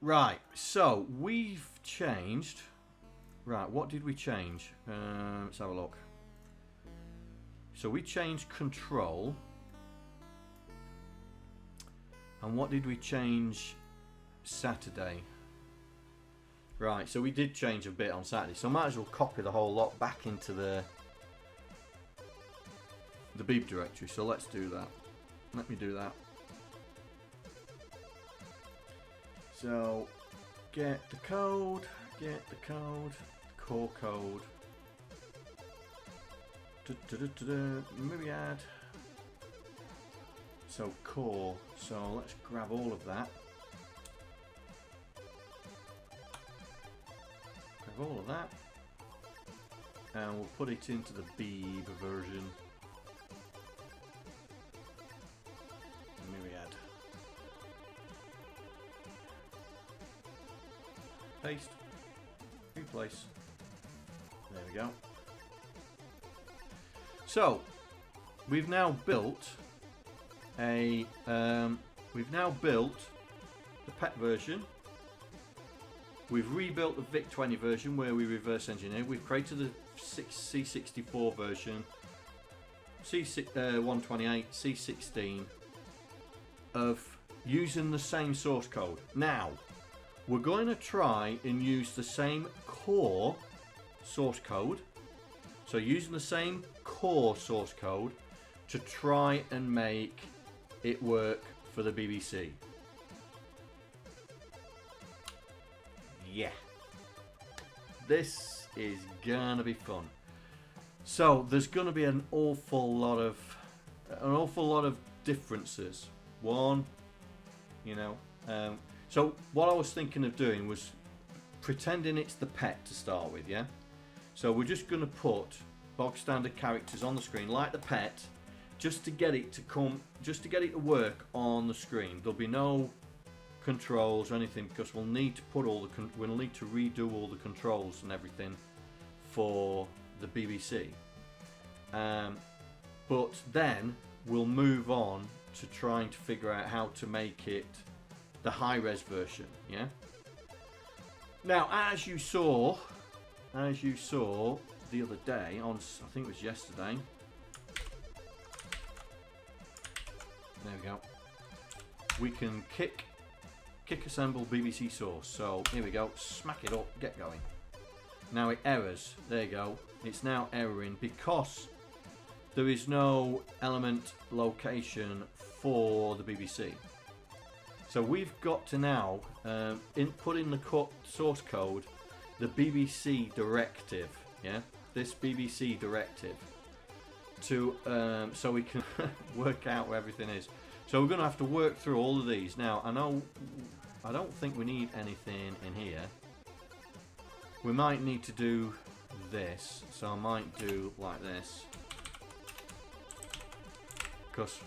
Right, so we've changed. Right, what did we change? Let's have a look. So we changed control. And what did we change Saturday? Right, so we did change a bit on Saturday. So I might as well copy the whole lot back into the beep directory. So let's do that. Let me do that. So get the code, core code, Myriad. So core, so let's grab all of that. Grab all of that. And we'll put it into the Beeb version. Myriad. Paste. Replace. There we go. So, we've now built a the pet version. We've rebuilt the VIC-20 version where we reverse engineer. We've created the C64 version, C128, C16 of using the same source code. Now, we're going to try and use the same core source code. So using the same core source code to try and make it work for the BBC. Yeah. This is gonna be fun. So there's gonna be an awful lot of differences. One, you know, so what I was thinking of doing was pretending it's the pet to start with, yeah? So we're just going to put bog standard characters on the screen like the pet, just to get it to work on the screen. There'll be no controls or anything because we'll need to redo all the controls and everything for the BBC. But then we'll move on to trying to figure out how to make it the high-res version, yeah? Now, as you saw the other day, I think it was yesterday. There we go. We can kick assemble BBC source. So here we go, smack it up, get going. Now it errors. There you go. It's now erroring because there is no element location for the BBC. So we've got to now put in the source code the BBC directive, yeah, this BBC directive, to so we can work out where everything is. So we're going to have to work through all of these. Now I don't think we need anything in here. We might need to do this, so I might do like this, because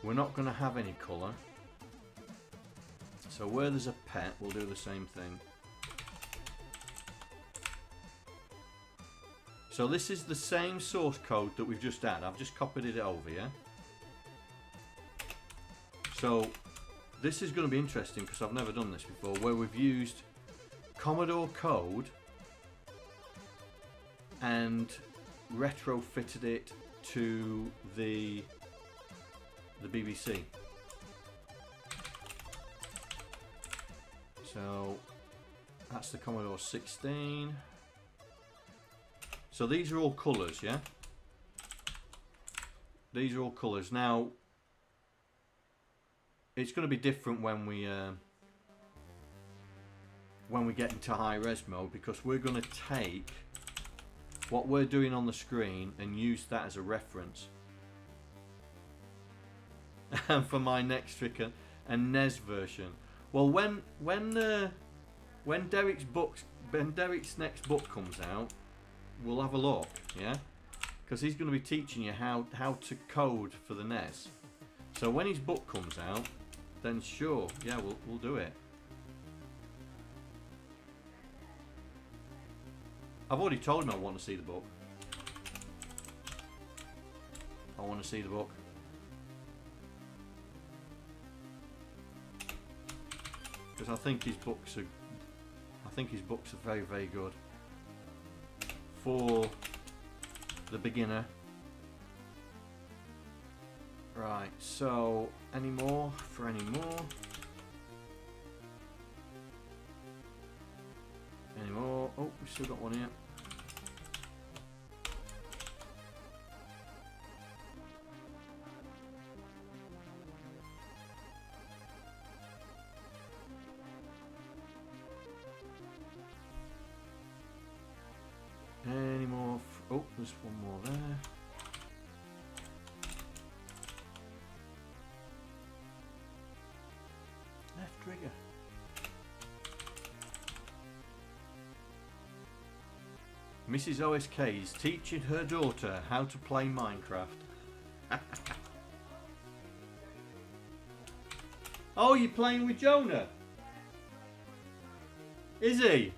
we're not going to have any colour. So where there's a pet, we'll do the same thing. So this is the same source code that we've just had. I've just copied it over, yeah? So this is going to be interesting because I've never done this before, where we've used Commodore code and retrofitted it to the BBC. So that's the Commodore 16. So these are all colours, yeah? These are all colours. Now, it's going to be different when we get into high-res mode, because we're going to take what we're doing on the screen and use that as a reference for my next trick and NES version. Well, when Derek's next book comes out, we'll have a look, yeah, because he's going to be teaching you how to code for the NES. So when his book comes out, then sure, yeah, we'll do it. I've already told him I want to see the book. I want to see the book. because I think his books are very, very good for the beginner. Right, so any more for any more? Any more? Oh, we've still got one here. Any more? Oh, there's one more there. Left trigger. Mrs. OSK is teaching her daughter how to play Minecraft. Oh, you're playing with Jonah? Is he?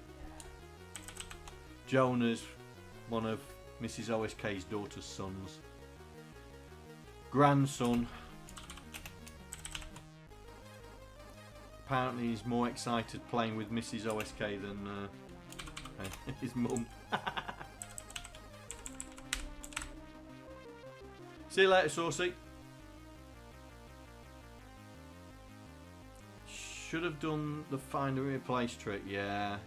Jonah's one of Mrs. OSK's daughter's sons. Grandson. Apparently he's more excited playing with Mrs. OSK than his mum. See you later, Saucy. Should have done the find and replace trick. Yeah.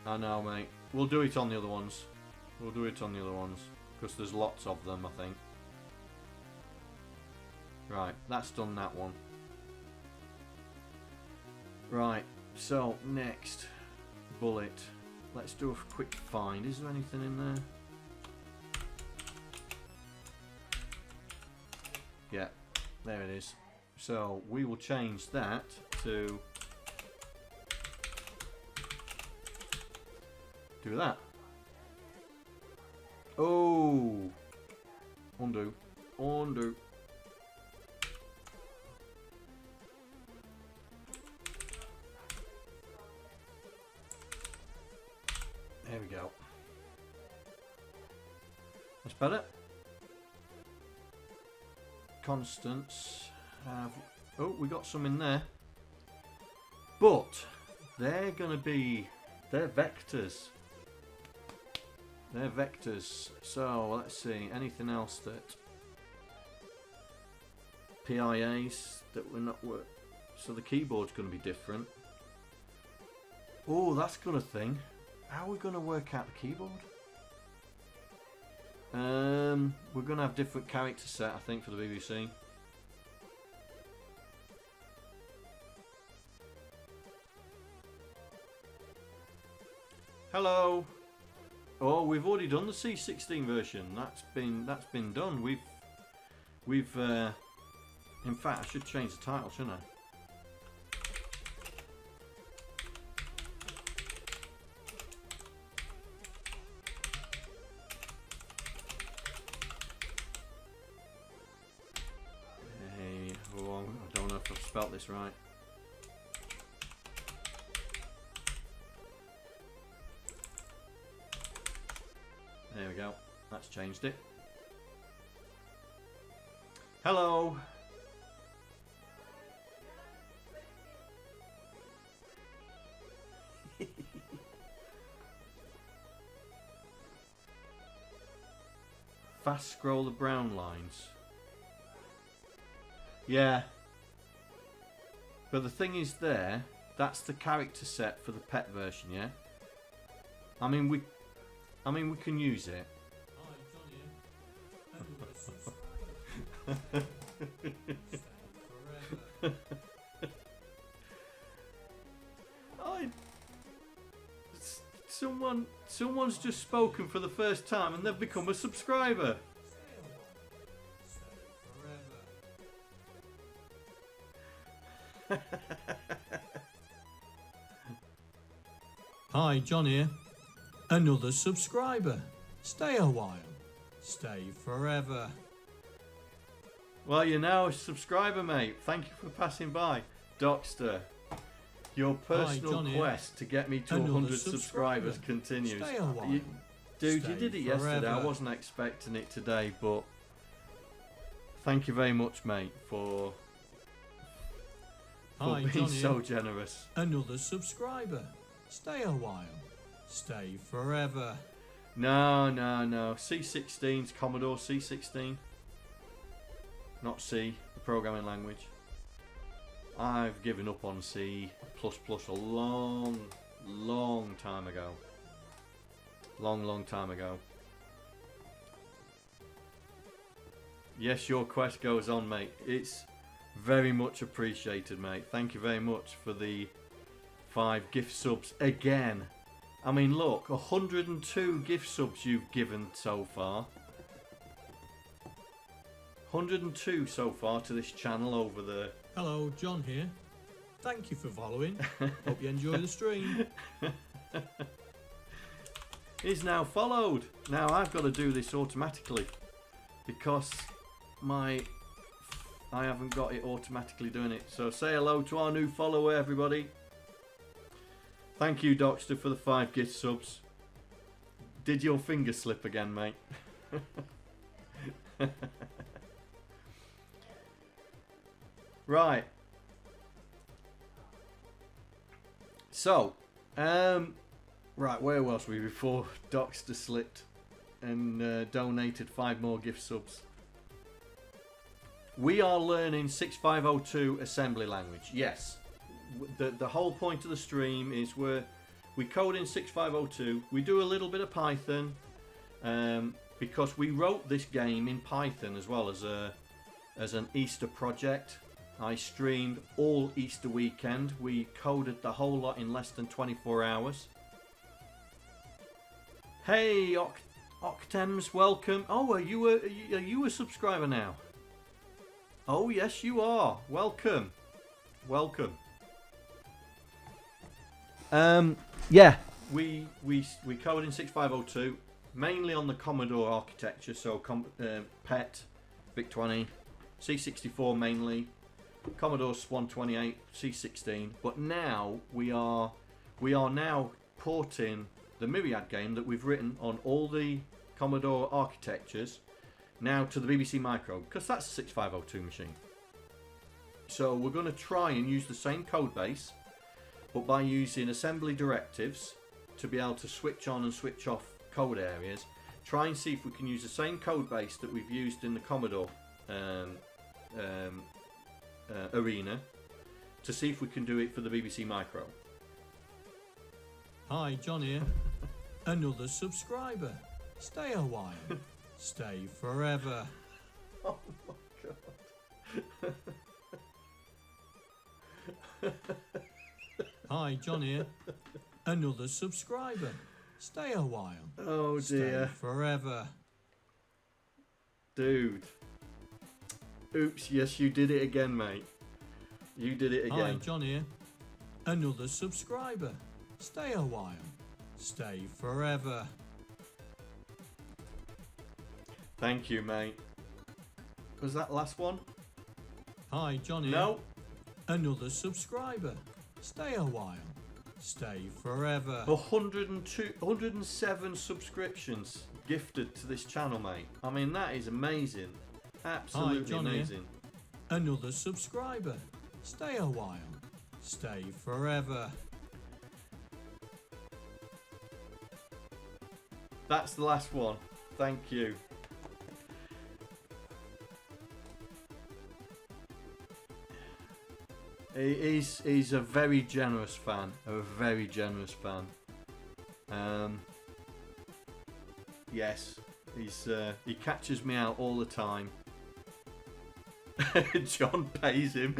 I know, mate. We'll do it on the other ones. Because there's lots of them, I think. Right, that's done that one. Right, so next bullet. Let's do a quick find. Is there anything in there? Yeah, there it is. So we will change that to do that. Oh, undo. There we go. That's better. Constants. Oh, we got some in there. But they're going to be... They're vectors. So, let's see. Anything else that... PIAs that we're not... So the keyboard's going to be different. Oh, that's got a thing. How are we going to work out the keyboard? We're going to have different character set, I think, for the BBC. Hello. Oh, we've already done the C16 version. That's been done. We've in fact, I should change the title, shouldn't I? Spelt this right. There we go. That's changed it. Hello. Fast scroll the brown lines. Yeah. But the thing is there, that's the character set for the pet version, yeah? I mean we can use it. Someone's just spoken for the first time and they've become a subscriber. Hi, John here. Another subscriber. Stay a while. Stay forever. Well, you're now a subscriber, mate. Thank you for passing by. Docster, your personal quest to get me to 100 subscribers continues. Stay a while. Dude, you did it yesterday. I wasn't expecting it today, but thank you very much, mate, for Hi, being John so here. generous. Another subscriber. Stay a while. Stay forever. No, no, no. C16's Commodore C16. Not C, the programming language. I've given up on C++ a long time ago. Long time ago. Yes, your quest goes on, mate. It's very much appreciated, mate. Thank you very much for the 5 gift subs again. I mean, look, 102 gift subs you've given so far. 102 so far to this channel over the... Hello, John here. Thank you for following. Hope you enjoy the stream. He's now followed. Now I've got to do this automatically because I haven't got it automatically doing it. So say hello to our new follower, everybody. Thank you, Docster, for the 5 gift subs. Did your finger slip again, mate? Right. So, right, where was we before Docster slipped and donated 5 more gift subs? We are learning 6502 assembly language. Yes. The whole point of the stream is we code in 6502. We do a little bit of Python because we wrote this game in Python as well as an Easter project. I streamed all Easter weekend. We coded the whole lot in less than 24 hours. Hey, Octems, welcome. Oh, are you a subscriber now? Oh, yes, you are. Welcome. Welcome. Yeah, we code in 6502, mainly on the Commodore architecture, so PET, VIC-20, C64 mainly, Commodore Swan 28, C16. But now we are now porting the Myriad game that we've written on all the Commodore architectures now to the BBC Micro, because that's a 6502 machine. So we're going to try and use the same code base, but by using assembly directives to be able to switch on and switch off code areas, try and see if we can use the same code base that we've used in the Commodore arena to see if we can do it for the BBC Micro. Hi, John here. Another subscriber. Stay a while. Stay forever. Oh my god. Hi, John here. Another subscriber. Stay a while. Oh dear. Stay forever. Dude. Oops, yes, you did it again, mate. You did it again. Hi, John here. Another subscriber. Stay a while. Stay forever. Thank you, mate. Was that last one? Hi, John here. No. Another subscriber. Stay a while. Stay forever. 107 subscriptions gifted to this channel, mate. I mean, that is amazing. Absolutely Hi, John amazing. Here. Another subscriber. Stay a while. Stay forever. That's the last one. Thank you. He's a very generous fan. A very generous fan. Yes, he catches me out all the time. John pays him.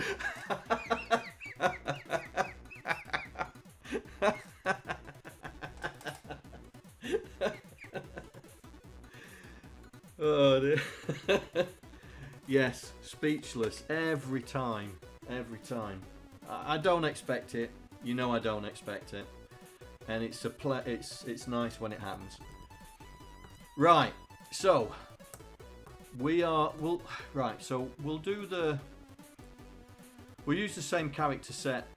Oh dear. Yes, speechless every time. Every time. I don't expect it. You know I don't expect it. And it's it's nice when it happens. Right. So we'll use the same character set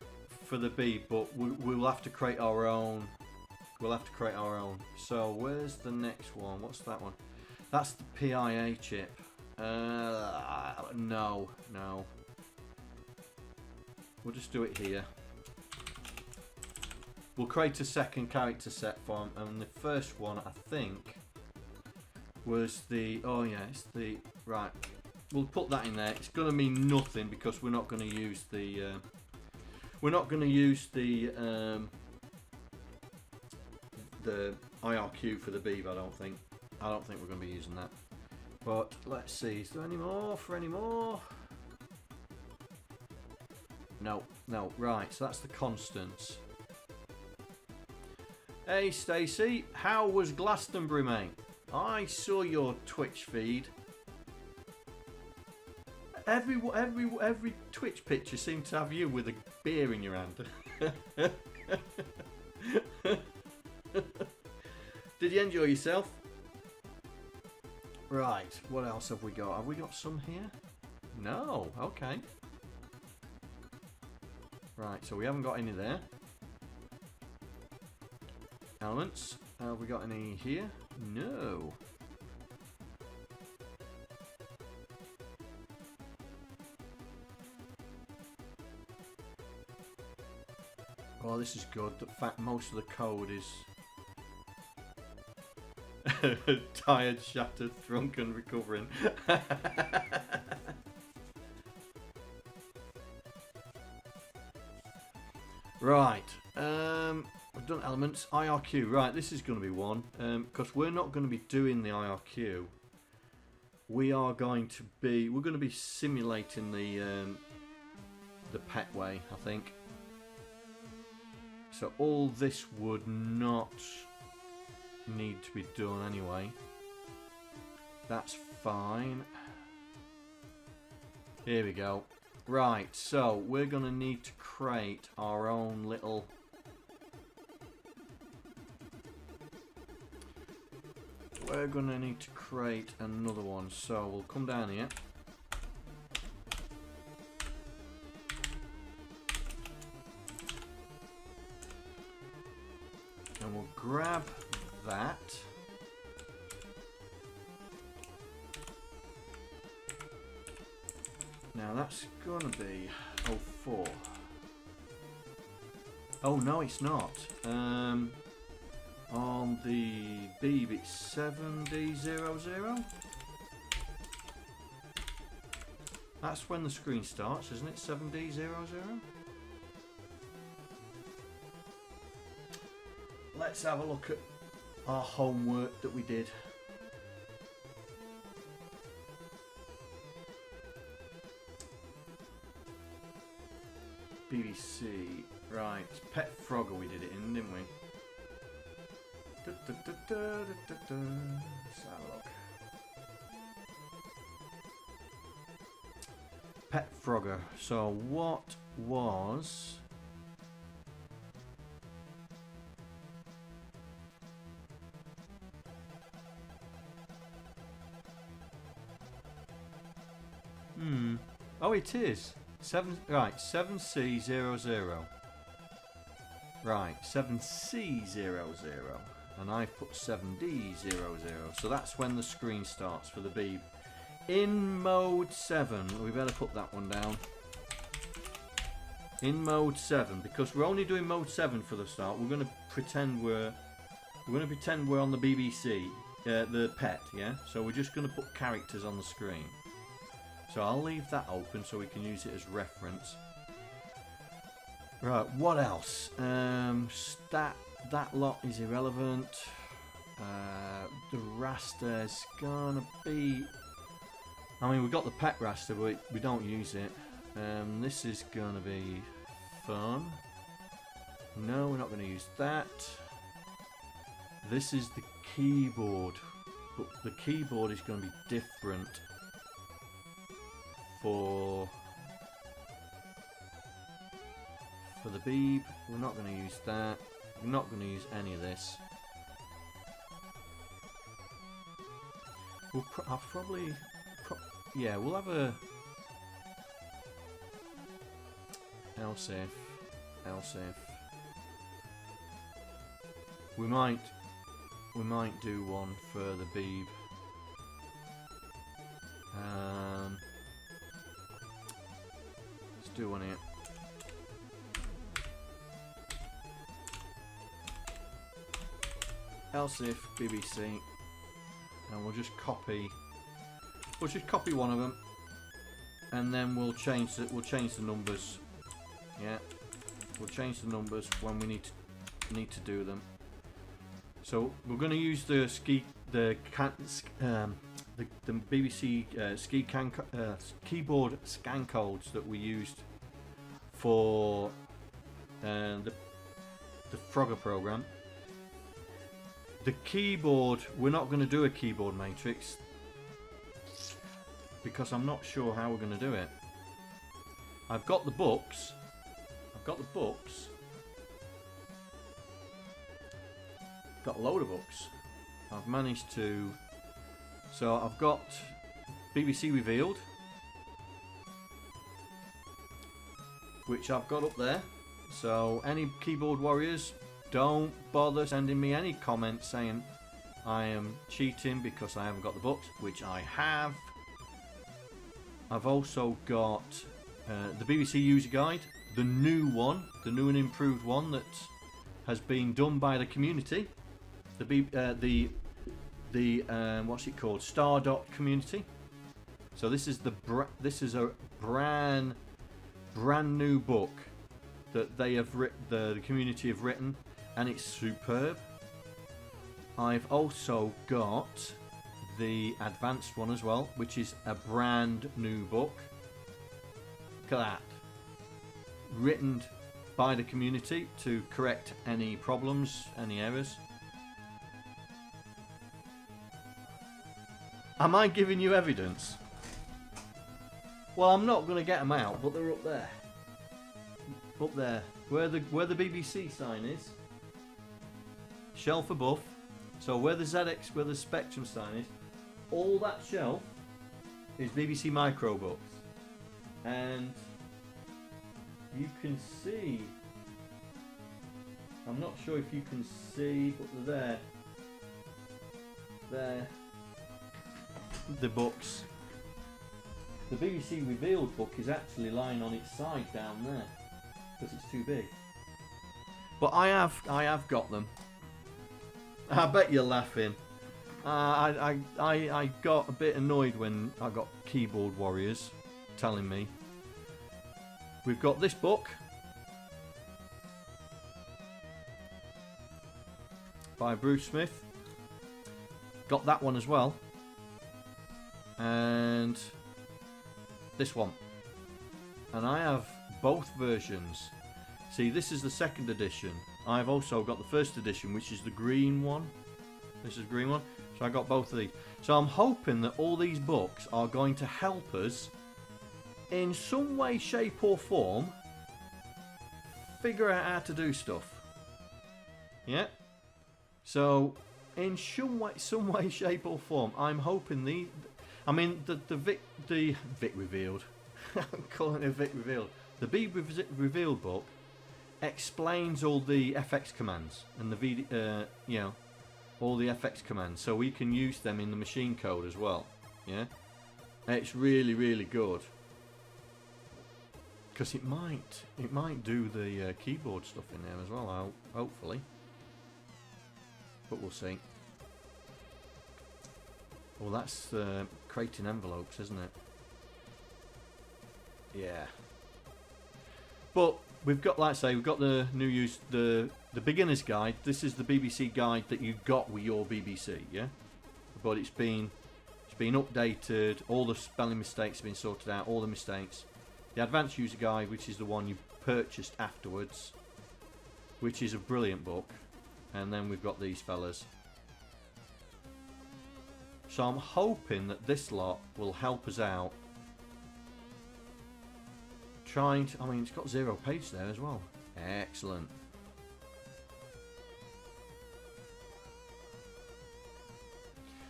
for the B, but we'll have to create our own. We'll have to create our own. So where's the next one? What's that one? That's the PIA chip. No. We'll just do it here. We'll create a second character set for him, and the first one I think was the, oh yeah, it's the, right, we'll put that in there. It's going to mean nothing because we're not going to use the IRQ for the beaver. I don't think we're going to be using that. But let's see, is there any more for any more? No, right, so that's the constants. Hey Stacy, how was Glastonbury, mate? I saw your Twitch feed. Every Twitch picture seemed to have you with a beer in your hand. Did you enjoy yourself? Right, what else have we got? Have we got some here? No, okay. Right, so we haven't got any there. Elements. Have we got any here? No. Oh, this is good. The fact most of the code is tired, shattered, drunken, recovering. Right. We've done elements. IRQ. Right, this is going to be one. Because we're not going to be doing the IRQ. We're going to be simulating the pet way, I think. So all this would not need to be done anyway. That's fine. Here we go. Right, so we're going to need to create our own little... We're going to need to create another one. So we'll come down here. And we'll grab that. Now that's gonna be 04. Oh no, it's not. On the Beeb it's 7D00. That's when the screen starts, isn't it? 7D00. Let's have a look at our homework that we did. BBC, right, Pet Frogger we did it in, didn't we? Let's have a look. Pet Frogger, so what was... Oh, it is. 7C00. Right, 7C00. And I've put 7D00. So that's when the screen starts for the Beeb. In mode 7, we better put that one down. In mode 7, because we're only doing mode 7 for the start. We're going to pretend we're on the BBC, the pet, yeah. So we're just going to put characters on the screen. So I'll leave that open so we can use it as reference. Right, what else? That lot is irrelevant. The raster's gonna be... I mean, we've got the pet raster, but we don't use it. This is gonna be fun. No, we're not gonna use that. This is the keyboard, but the keyboard is gonna be different. For the Beeb, we're not going to use that. We're not going to use any of this. I'll probably, yeah, we'll have a else if. We might do one for the Beeb. Do one here. else if BBC, and we'll just copy one of them, and then we'll change the numbers. Yeah, we'll change the numbers when we need to do them. So we're going to use the BBC keyboard scan codes that we used for the Frogger program. The keyboard, we're not going to do a keyboard matrix because I'm not sure how we're going to do it. I've got the books. Got a load of books. I've managed to. So I've got BBC Revealed, which I've got up there. So any keyboard warriors, don't bother sending me any comments saying I am cheating because I haven't got the books, which I have. I've also got the BBC User Guide, the new one, the new and improved one that has been done by the community. The what's it called? Stardot community. So this is a brand new book that they have the community have written, and it's superb. I've also got the advanced one as well, which is a brand new book. Look at that. Written by the community to correct any problems, any errors. Am I giving you evidence? Well, I'm not going to get them out, but they're up there. Up there, where the BBC sign is. Shelf above. So where the ZX, where the Spectrum sign is, all that shelf is BBC Micro books, and you can see. I'm not sure if you can see, but they're there. There. The books. The BBC Revealed book is actually lying on its side down there because it's too big. But I have got them. I bet you're laughing. I got a bit annoyed when I got keyboard warriors telling me. We've got this book by Bruce Smith. Got that one as well. And this one. And I have both versions. See, this is the second edition. I've also got the first edition, which is the green one. This is the green one. So I got both of these. So I'm hoping that all these books are going to help us in some way, shape or form figure out how to do stuff. Yeah? So in some way, shape or form, I'm hoping the Vic Revealed. I'm calling it Vic Revealed. The Vic Revealed book explains all the FX commands and the all the FX commands, so we can use them in the machine code as well. Yeah, it's really good because it might do the keyboard stuff in there as well. Hopefully, but we'll see. Well, that's creating envelopes, isn't it? Yeah. But we've got, like I say, we've got the new use, the beginner's guide. This is the BBC guide that you got with your BBC, yeah. But it's been updated. All the spelling mistakes have been sorted out. All the mistakes. The advanced user guide, which is the one you purchased afterwards, which is a brilliant book. And then we've got these fellas. So I'm hoping that this lot will help us out. It's got 0 page there as well. Excellent.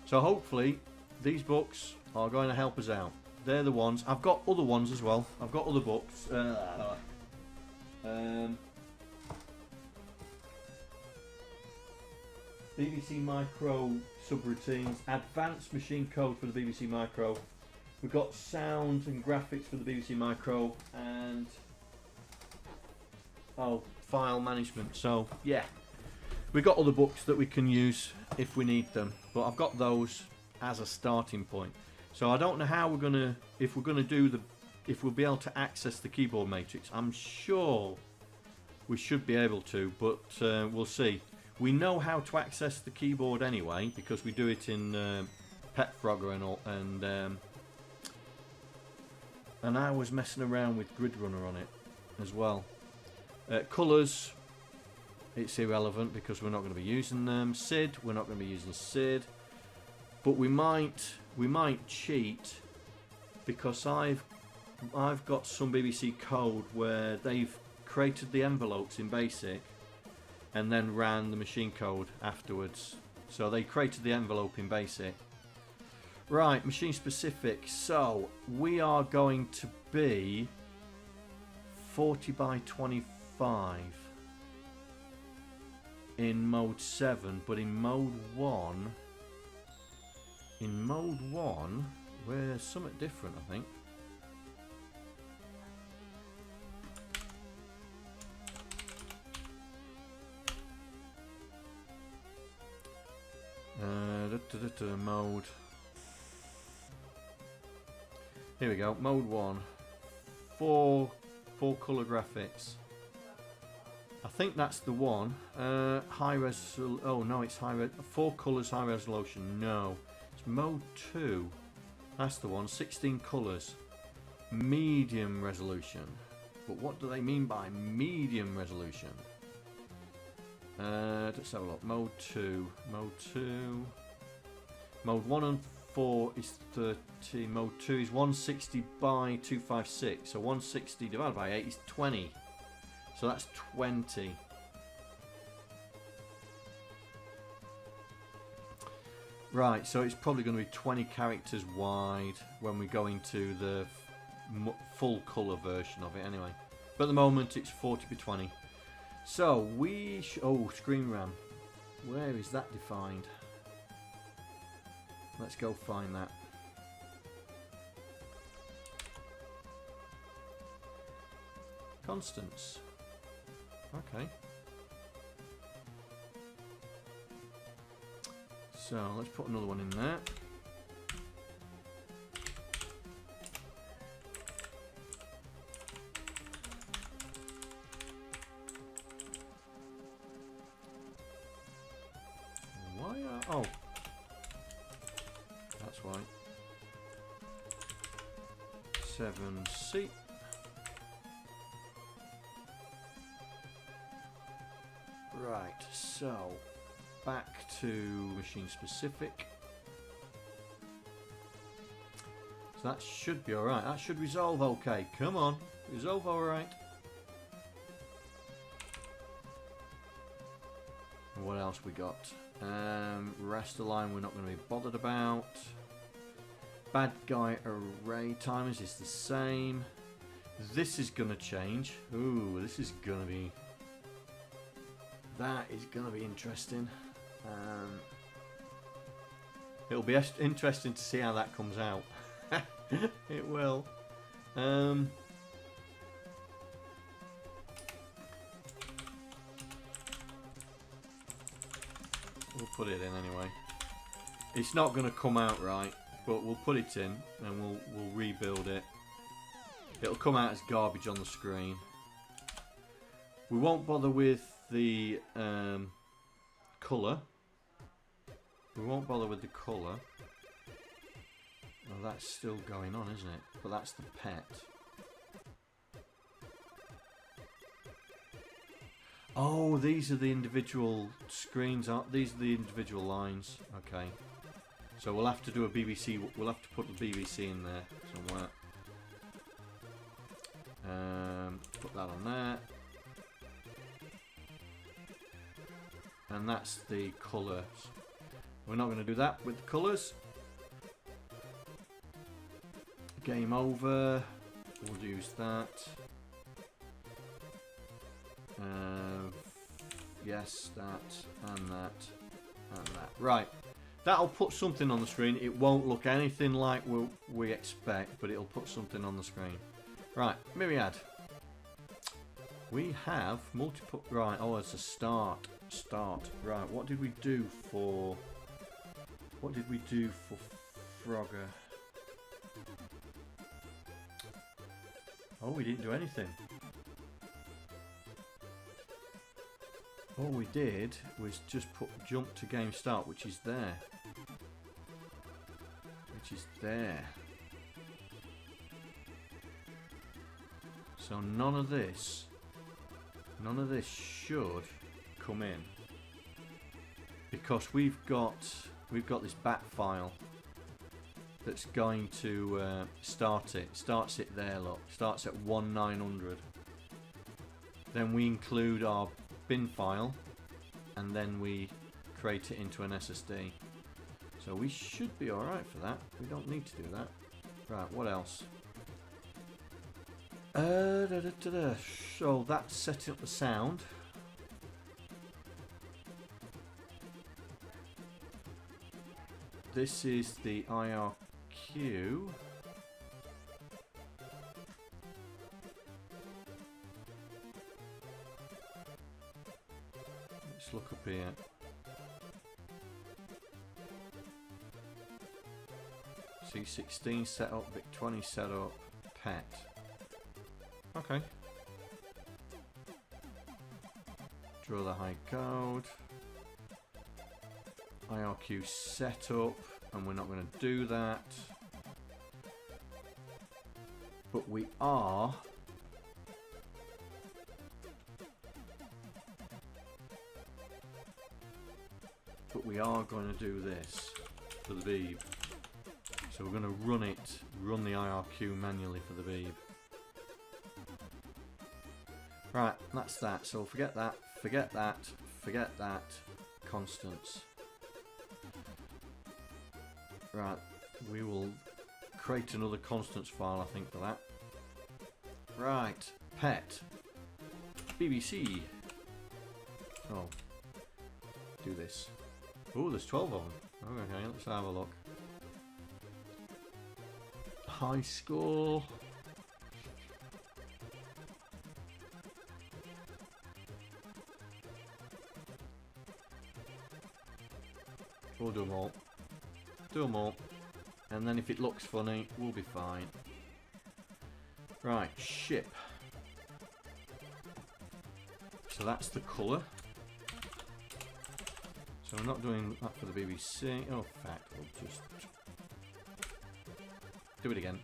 So hopefully these books are going to help us out. They're the ones. I've got other ones as well. I've got other books. BBC Micro subroutines, advanced machine code for the BBC Micro. We've got sound and graphics for the BBC Micro, and file management. So yeah, We've got other books that we can use if we need them, but I've got those as a starting point. So I don't know how we're gonna, if we'll be able to access the keyboard matrix. I'm sure we should be able to, but we'll see. We know how to access the keyboard anyway because we do it in Pet Frogger and all, and I was messing around with Gridrunner on it as well. Colours, it's irrelevant because we're not going to be using them. SID, we're not going to be using SID, but we might cheat because I've got some BBC code where they've created the envelopes in BASIC and then ran the machine code afterwards. So they created the envelope in BASIC. Right, machine specific. So we are going to be 40 by 25 in mode 7, but in mode 1, we're somewhat different, I think. Mode. Here we go. Mode 1. Four color graphics. I think that's the one. High res. Oh no, it's high res. 4 colors, high resolution. No, it's mode 2. That's the one. 16 colors, medium resolution. But what do they mean by medium resolution? Let's have a look. Mode 2. Mode 2. Mode 1 and 4 is 30. Mode 2 is 160 by 256. So 160 divided by 8 is 20. So that's 20. Right, so it's probably going to be 20 characters wide when we go into the full colour version of it anyway. But at the moment it's 40 by 20. So we oh, screen RAM. Where is that defined? Let's go find that. Constants. Okay. So let's put another one in there. Oh, that's why. 7C. Right, so back to machine specific. So that should be alright. That should resolve okay. Come on, resolve alright. What else we got? Raster line we're not going to be bothered about. Bad guy array timers is the same. This is going to change. Ooh, this is going to be... That is going to be interesting. It'll be interesting to see how that comes out. It will. We'll put it in anyway. It's not going to come out right, but we'll put it in and we'll rebuild it. It'll come out as garbage on the screen. We won't bother with the colour. We won't bother with the colour. Oh, that's still going on, isn't it? But that's the pet. Oh, these are the individual screens, aren't these? Are the individual lines. Okay. So we'll have to do a BBC. We'll have to put the BBC in there somewhere. Put that on there. And that's the colours. We're not going to do that with the colours. Game over. We'll use that. Yes, that, and that, and that. Right. That'll put something on the screen. It won't look anything like we expect, but it'll put something on the screen. Right, Myriad. We have multiple... Right, oh, it's a start. start. Right, what did we do for Frogger? Oh, we didn't do anything. All we did was just put jump to game start, which is there. So none of this should come in, because we've got this bat file that's going to start it. Starts it there, look. Starts at 1900. Then we include our bin file, and then we create it into an SSD. So we should be alright for that. We don't need to do that. Right, what else? So that's setting up the sound. This is the IRQ. Let's look up here. C16 setup, VIC-20 setup, PET. Okay. Draw the high code. IRQ setup, and we're not going to do that. But we are going to do this for the Beeb. So we're going to run the IRQ manually for the Beeb. Right, that's that. So forget that, constants. Right, we will create another constants file, I think, for that. Right, pet, BBC. Oh, do this. Oh, there's 12 of them. Okay, let's have a look. High score. We'll do them all. Do them all. And then if it looks funny, we'll be fine. Right, ship. So that's the colour. So we're not doing that for the BBC. Oh, in fact, we'll just do it again.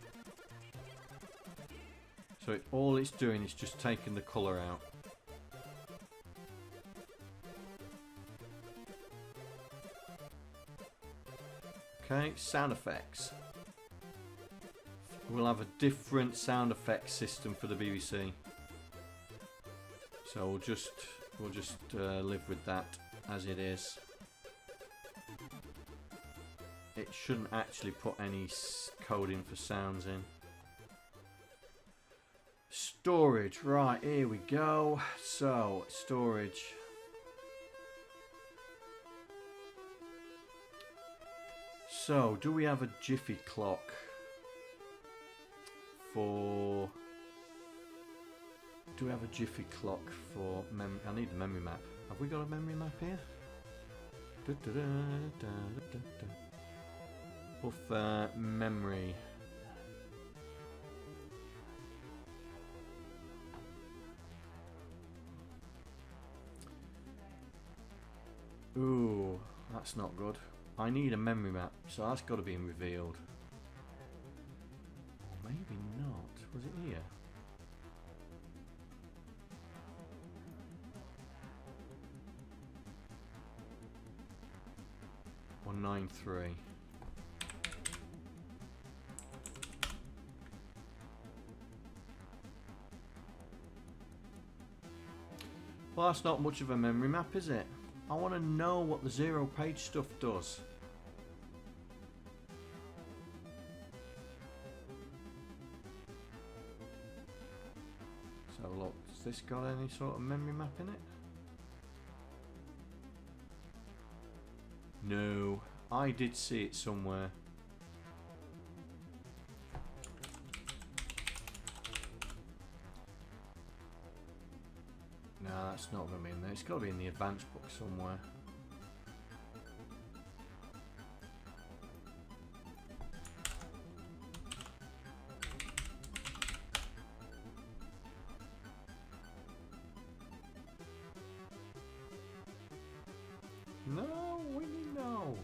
So all it's doing is just taking the colour out. Okay, sound effects. We'll have a different sound effects system for the BBC. So we'll just live with that as it is. It shouldn't actually put any coding for sounds in. Storage, right, here we go. So, storage. So, do we have a Jiffy clock for... Do we have a Jiffy clock for... I need the memory map. Have we got a memory map here? Buffer memory. Ooh, that's not good. I need a memory map, so that's got to be revealed. Or maybe not. Was it here? Or 9.3. Well, that's not much of a memory map, is it? I want to know what the zero page stuff does. So look, has this got any sort of memory map in it? No, I did see it somewhere. No, that's not going to be in there. It's got to be in the advanced book somewhere. No, we know.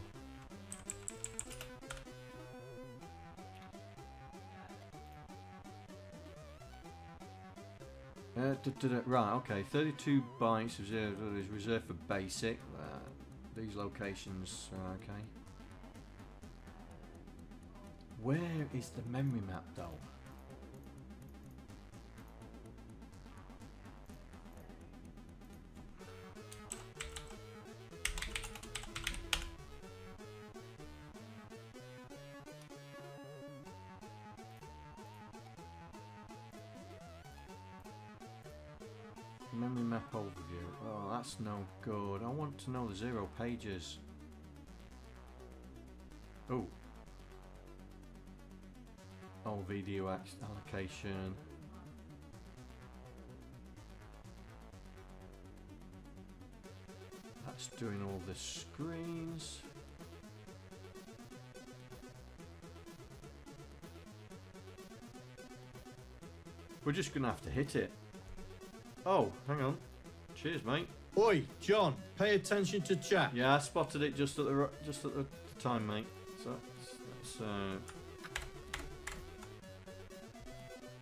Right, okay, 32 bytes is reserved for basic. These locations are okay. Where is the memory map though? Memory map overview. Oh, that's no good. I want to know the 0 pages. Oh. Oh, video allocation. That's doing all the screens. We're just gonna have to hit it. Oh, hang on. Cheers, mate. Oi, John, pay attention to chat. Yeah, I spotted it just at the time, mate. So that's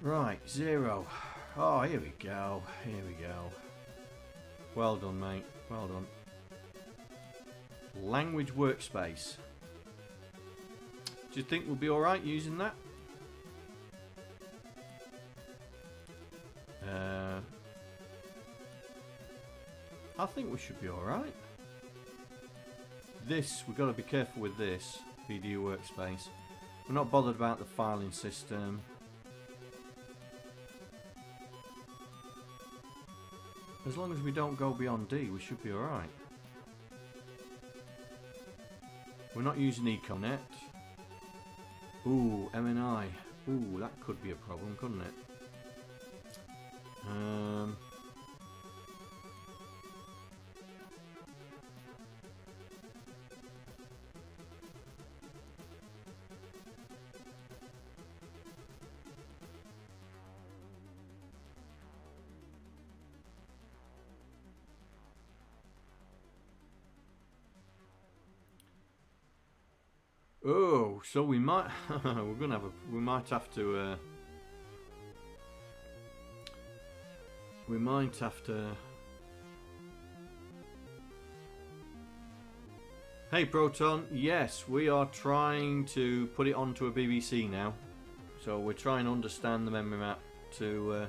right, 0. Oh, here we go. Here we go. Well done, mate. Well done. Language workspace. Do you think we'll be all right using that? I think we should be alright. This, we've got to be careful with this video workspace. We're not bothered about the filing system. As long as we don't go beyond D, we should be alright. We're not using Econet. Ooh, MNI. Ooh, that could be a problem, couldn't it? Oh, so we might we might have to Hey Proton, yes, we are trying to put it onto a BBC now. So we're trying to understand the memory map to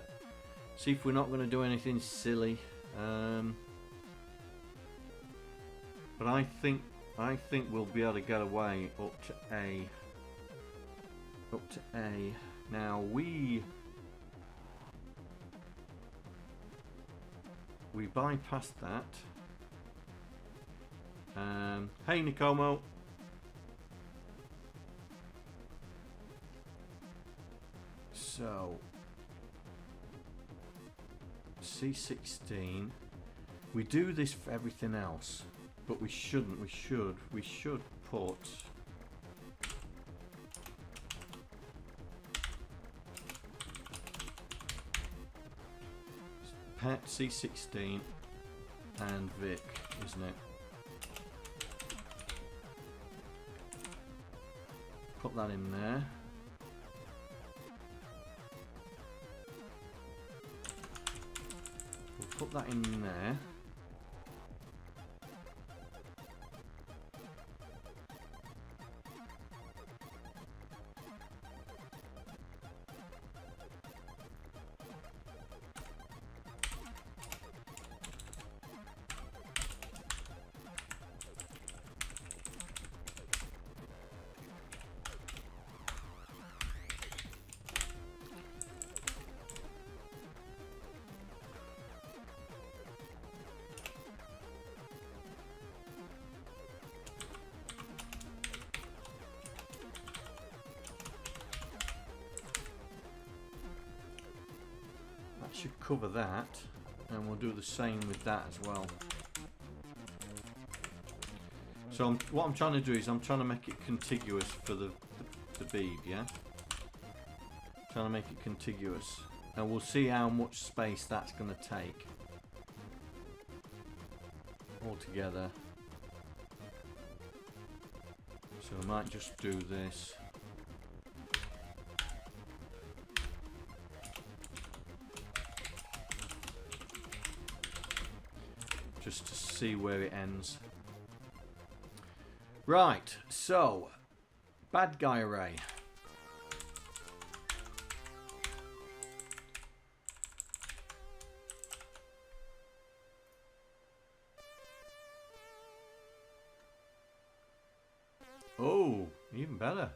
see if we're not going to do anything silly. But I think we'll be able to get away up to A. Up to A. Now we bypassed that. Hey Nikomo. So C16. We do this for everything else. But we shouldn't. We should put Pet C16 and Vic, isn't it? Put that in there. We'll put that in there. Should cover that. And we'll do the same with that as well. So what I'm trying to do is I'm trying to make it contiguous for the bead, yeah? Trying to make it contiguous. And we'll see how much space that's going to take. All together. So I might just do this. Just to see where it ends. Right, so bad guy array. Oh, even better.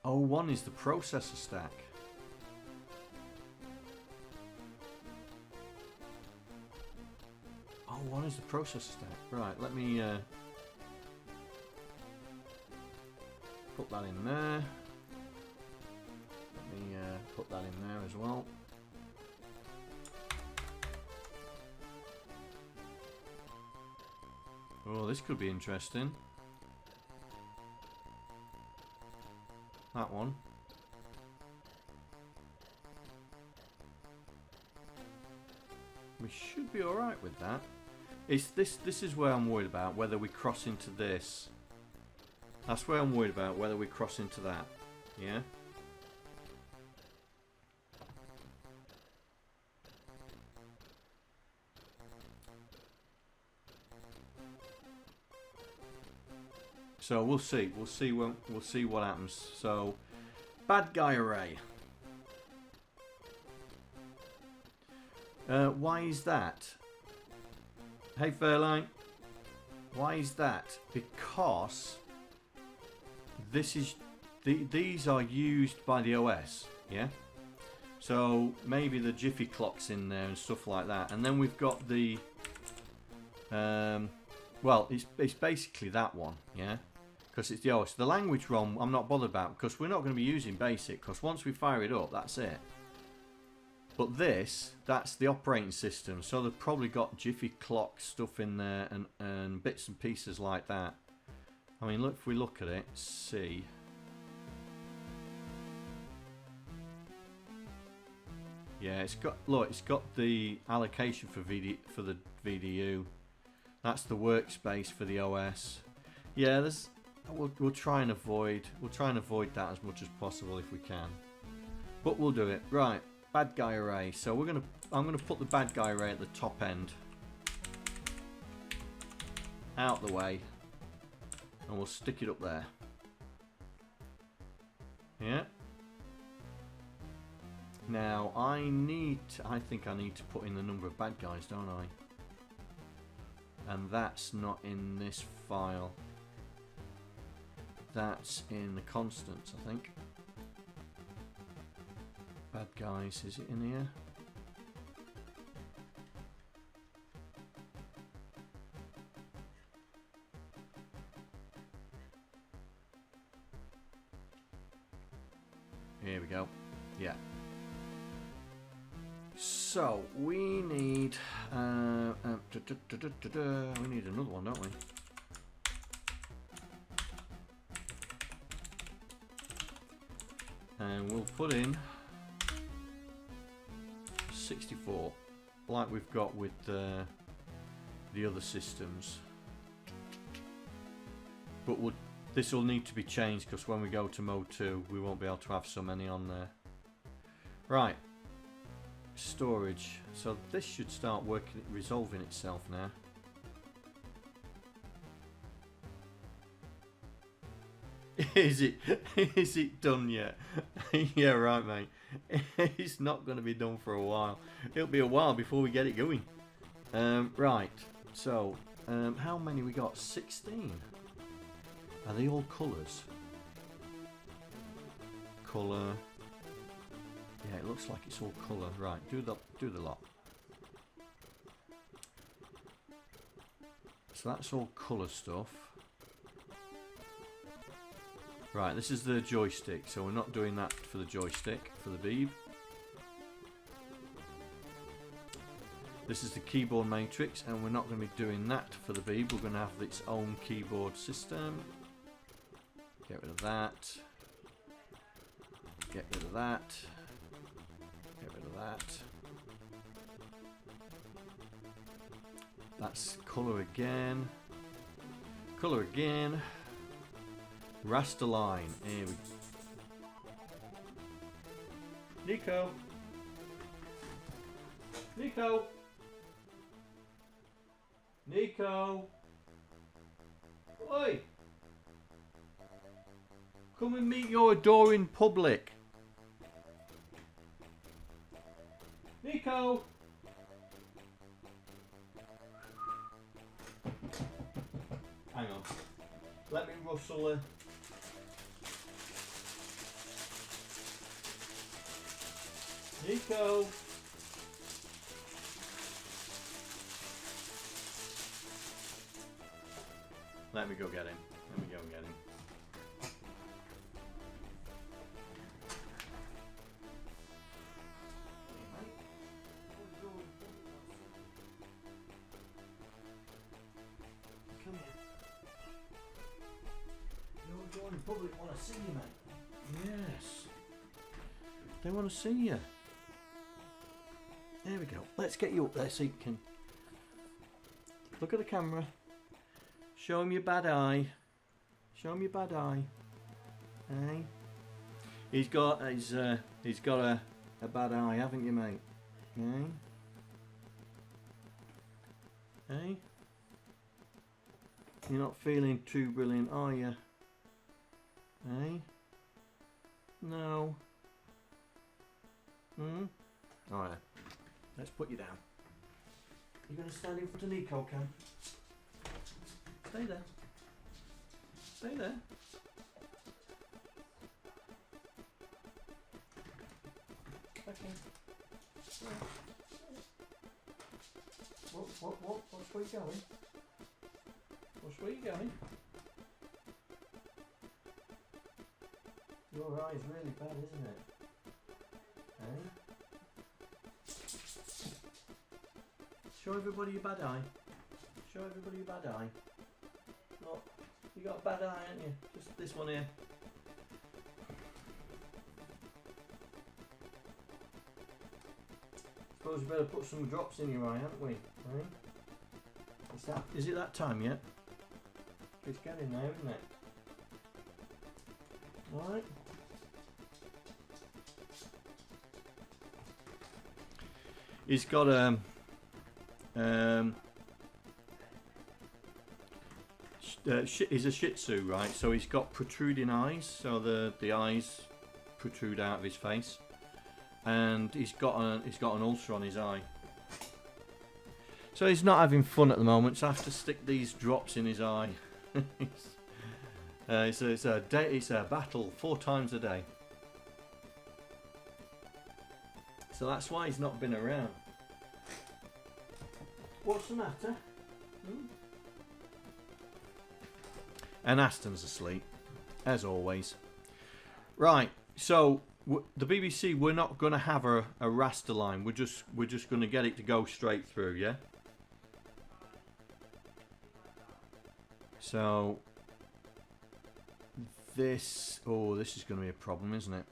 '01 is the processor stack. '01 is the processor stack. Right, let me put that in there. Let me put that in there as well. Oh, this could be interesting. That one. We should be alright with that. It's this is where I'm worried about, whether we cross into this. That's where I'm worried about, whether we cross into that. Yeah? So we'll see. We'll see what happens. So, bad guy array. Why is that? Hey FaiRLane. Why is that? Because this is these are used by the OS. Yeah. So maybe the Jiffy clocks in there and stuff like that. And then we've got the well, it's basically that one. Yeah. Because it's the OS. The language ROM I'm not bothered about, because we're not going to be using BASIC, because once we fire it up, that's it. But this, that's the operating system, so they've probably got Jiffy clock stuff in there and bits and pieces like that. I mean, look, if we look at it, see. Yeah, it's got, look, it's got the allocation for the VDU. That's the workspace for the OS. Yeah, there's. We'll try and avoid that as much as possible if we can, but we'll do it. Right, bad guy array. So I'm gonna put the bad guy array at the top end, out the way, and we'll stick it up there. Yeah. Now I think I need to put in the number of bad guys, don't I? And that's not in this file. That's in the constants, I think. Bad guys, is it in here? Here we go. Yeah. So we need we need another one, don't we? And we'll put in 64, like we've got with the other systems. But this will need to be changed, because when we go to mode 2, we won't be able to have so many on there. Right, storage. So this should start resolving itself now. Is it done yet? Yeah, right, mate. It's not going to be done for a while. It'll be a while before we get it going. Right. So, how many we got? 16. Are they all colours? Colour. Yeah, it looks like it's all colour. Right. Do the lot. So that's all colour stuff. Right, this is the joystick, so we're not doing that for the joystick, for the beeb. This is the keyboard matrix, and we're not going to be doing that for the beeb. We're going to have its own keyboard system. Get rid of that. Get rid of that. Get rid of that. That's colour again. Colour again. Raster line. Here we Nico. Nico. Nico. Oi. Come and meet your adoring public. Nico. Hang on. Let me rustle her. Nico. Let me go get him. Let me go and get him. Come here. Your adoring public want to see you, mate. Yes. They want to see you. There we go. Let's get you up there so you can look at the camera. Show him your bad eye. Show him your bad eye. Hey. He's got a bad eye, haven't you, mate? Hey. Hey. You're not feeling too brilliant, are you? Hey. No. Alright. Let's put you down. You're going to stand in front of Nico, Cam? Stay there. Stay there. Okay. What? What's where you going? What's where you going? Your eye's really bad, isn't it? Eh? Show everybody your bad eye. Show everybody your bad eye. Look, you got a bad eye, haven't you? Just this one here. Suppose we better put some drops in your eye, haven't we? Eh? Is it that time yet? It's getting there, isn't it? Alright. He's got he's a Shih Tzu, right? So he's got protruding eyes, so the eyes protrude out of his face, and he's got an ulcer on his eye. So he's not having fun at the moment. So I have to stick these drops in his eye. It's a battle 4 times a day. So that's why he's not been around. What's the matter? And Aston's asleep, as always. Right, so the BBC, we're not going to have a raster line. We're just going to get it to go straight through, yeah? So this is going to be a problem, isn't it?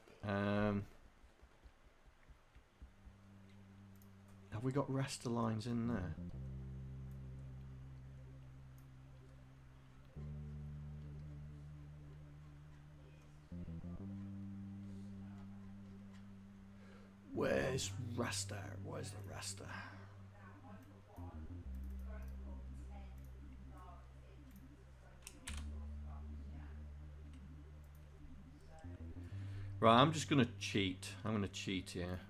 Have we got raster lines in there? Where's raster? Where's the raster? Right, I'm just gonna cheat. I'm gonna cheat here.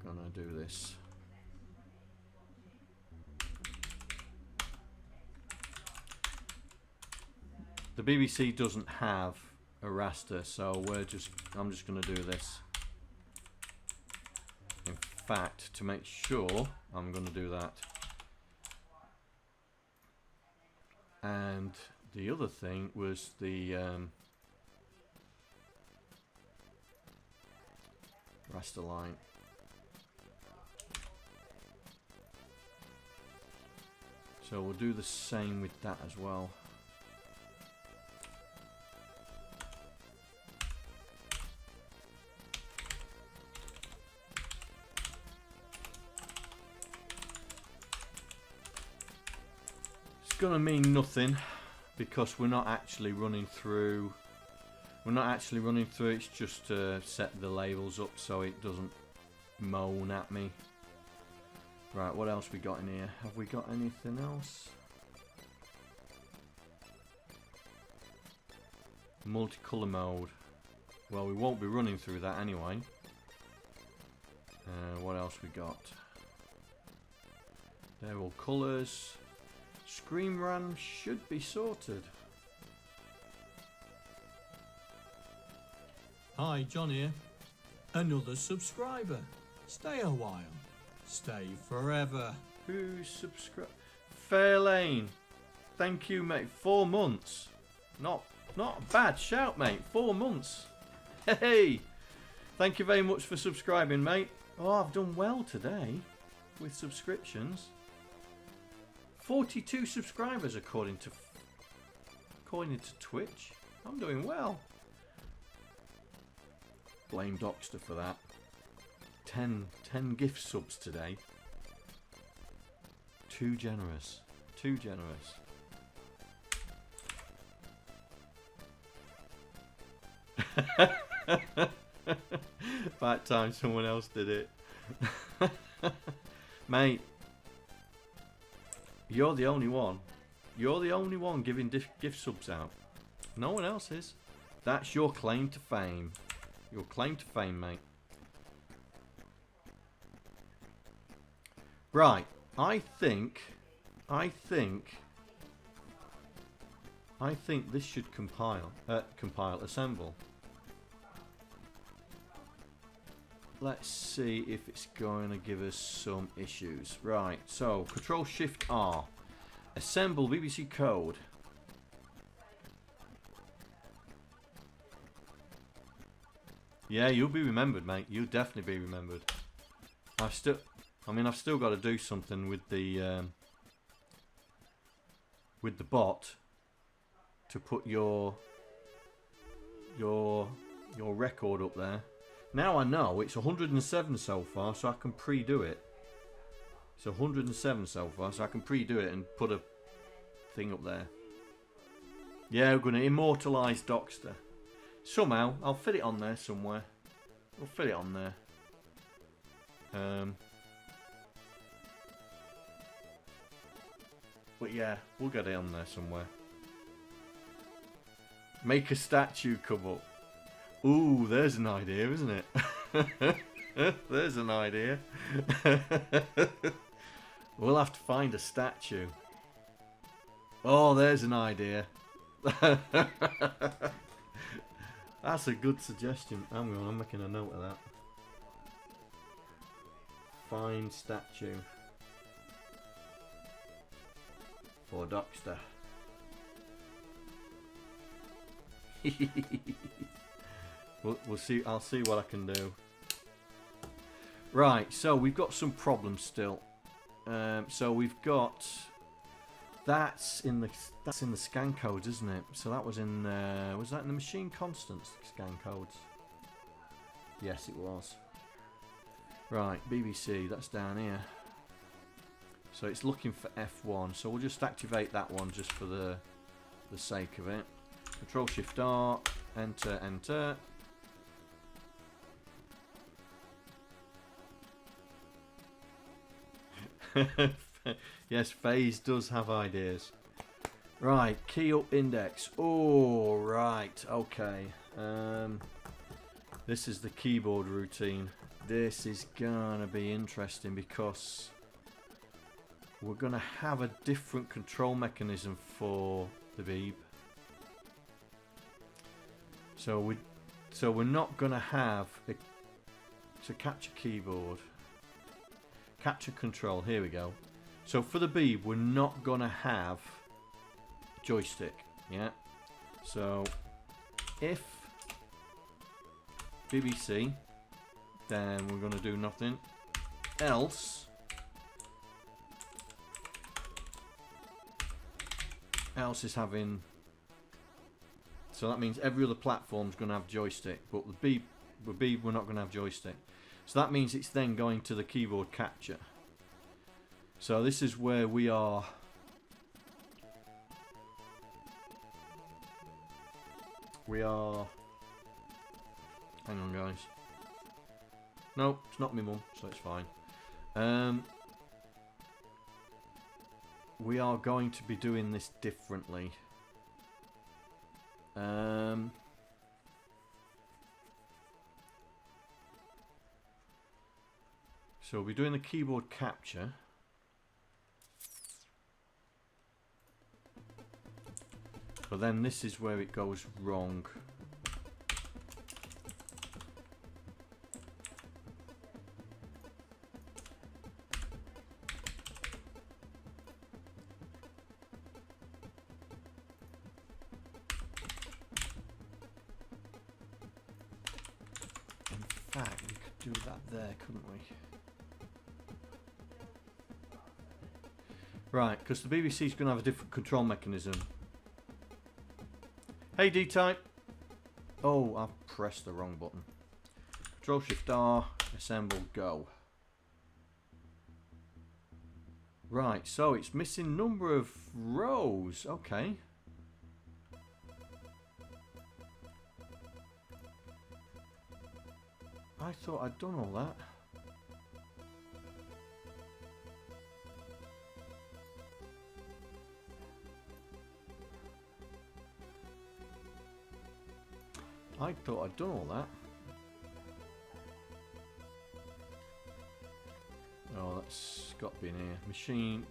Gonna do this. The BBC doesn't have a raster, so I'm just gonna do this. In fact, to make sure, I'm gonna do that. And the other thing was the raster line. So we'll do the same with that as well. It's gonna mean nothing because we're not actually running through. We're not actually running through. It's just to set the labels up so it doesn't moan at me. Right, what else we got in here? Have we got anything else? Multicolour mode. Well, we won't be running through that anyway. What else we got? They're all colours. Screen RAM should be sorted. Hi, John here. Another subscriber. Stay a while. Stay forever. Who's subscribed? FaiRLane. Thank you, mate. 4 months. Not a bad shout, mate. 4 months. Hey. Thank you very much for subscribing, mate. Oh, I've done well today with subscriptions. 42 subscribers according to Twitch. I'm doing well. Blame Docster for that. 10 gift subs today. Too generous. Too generous. About time someone else did it. Mate, you're the only one. You're the only one giving gift subs out. No one else is. That's your claim to fame. Your claim to fame, mate. Right, I think this should compile, assemble. Let's see if it's going to give us some issues. Right, so Control Shift R, assemble BBC code. Yeah, you'll be remembered, mate. You'll definitely be remembered. I've still got to do something with the bot to put your record up there. Now I know it's 107 so far, so I can pre-do it. It's 107 so far, so I can pre-do it and put a thing up there. Yeah, we're going to immortalise Docster. Somehow, I'll fit it on there somewhere. We'll fit it on there. But yeah, we'll get it on there somewhere. Make a statue come up. Ooh, there's an idea, isn't it? There's an idea. We'll have to find a statue. Oh, there's an idea. That's a good suggestion. I'm making a note of that. Find statue for Docster. We'll see. I'll see what I can do. Right. So we've got some problems still. So we've got that's in the scan codes, isn't it? So that was in was that in the machine constants scan codes? Yes, it was. Right, BBC. That's down here. So it's looking for F1. So we'll just activate that one just for the sake of it. Control Shift R. Enter. Enter. Yes, Phase does have ideas. Right, key up index. Oh, right, okay. This is the keyboard routine. This is gonna be interesting because we're gonna have a different control mechanism for the Beeb. So we're not gonna have to capture keyboard. Capture control, here we go. So for the Beeb, we're not gonna have joystick, yeah? So if BBC then we're going to do nothing else. Else is having... So that means every other platform's going to have joystick, but with Beeb we're not going to have joystick. So that means it's then going to the keyboard capture. So this is where we are. We are... Hang on, guys. No, it's not my mum, so it's fine. We are going to be doing this differently. So we'll be doing the keyboard capture. But then this is where it goes wrong. In fact, we could do that there, couldn't we? Right, because the BBC is going to have a different control mechanism. Hey D-Type! Oh, I've pressed the wrong button. Control-Shift-R, assemble, go. Right, so it's missing number of rows. Okay. I thought I'd done all that. I thought I'd done all that. Oh, that's got to be in here. Machine.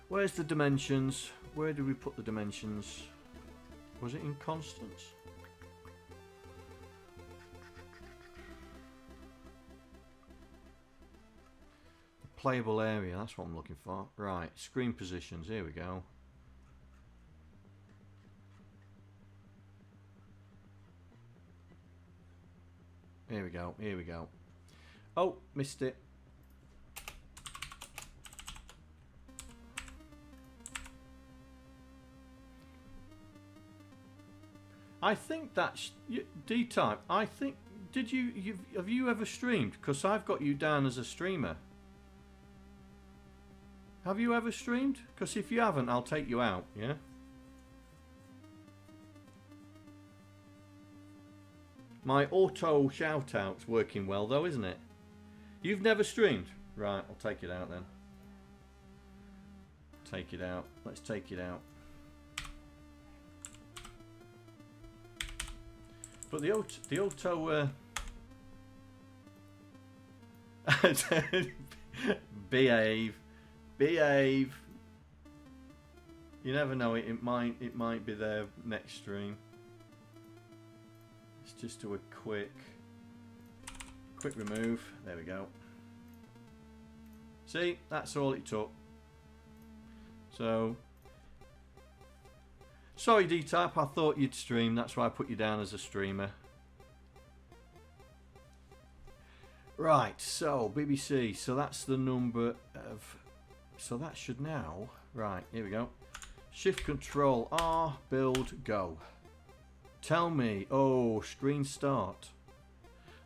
Where's the dimensions? Where did we put the dimensions? Was it in constants? Playable area, that's what I'm looking for. Right, screen positions, here we go. Here we go, here we go. Oh, missed it. I think that's D-Type. I think, have you ever streamed? Because I've got you down as a streamer. Have you ever streamed? Because if you haven't, I'll take you out, yeah? My auto shout-out's working well though, isn't it? You've never streamed? Right, I'll take it out then. Take it out. Let's take it out. But the auto behave. Behave. You never know, it might be there next stream. Let's just do a quick remove. There we go. See, that's all it took. So sorry D-Type, I thought you'd stream, that's why I put you down as a streamer. Right, so BBC, so that's the number of, so that should now, right, here we go. Shift Control R, build, go. Tell me, oh, screen start.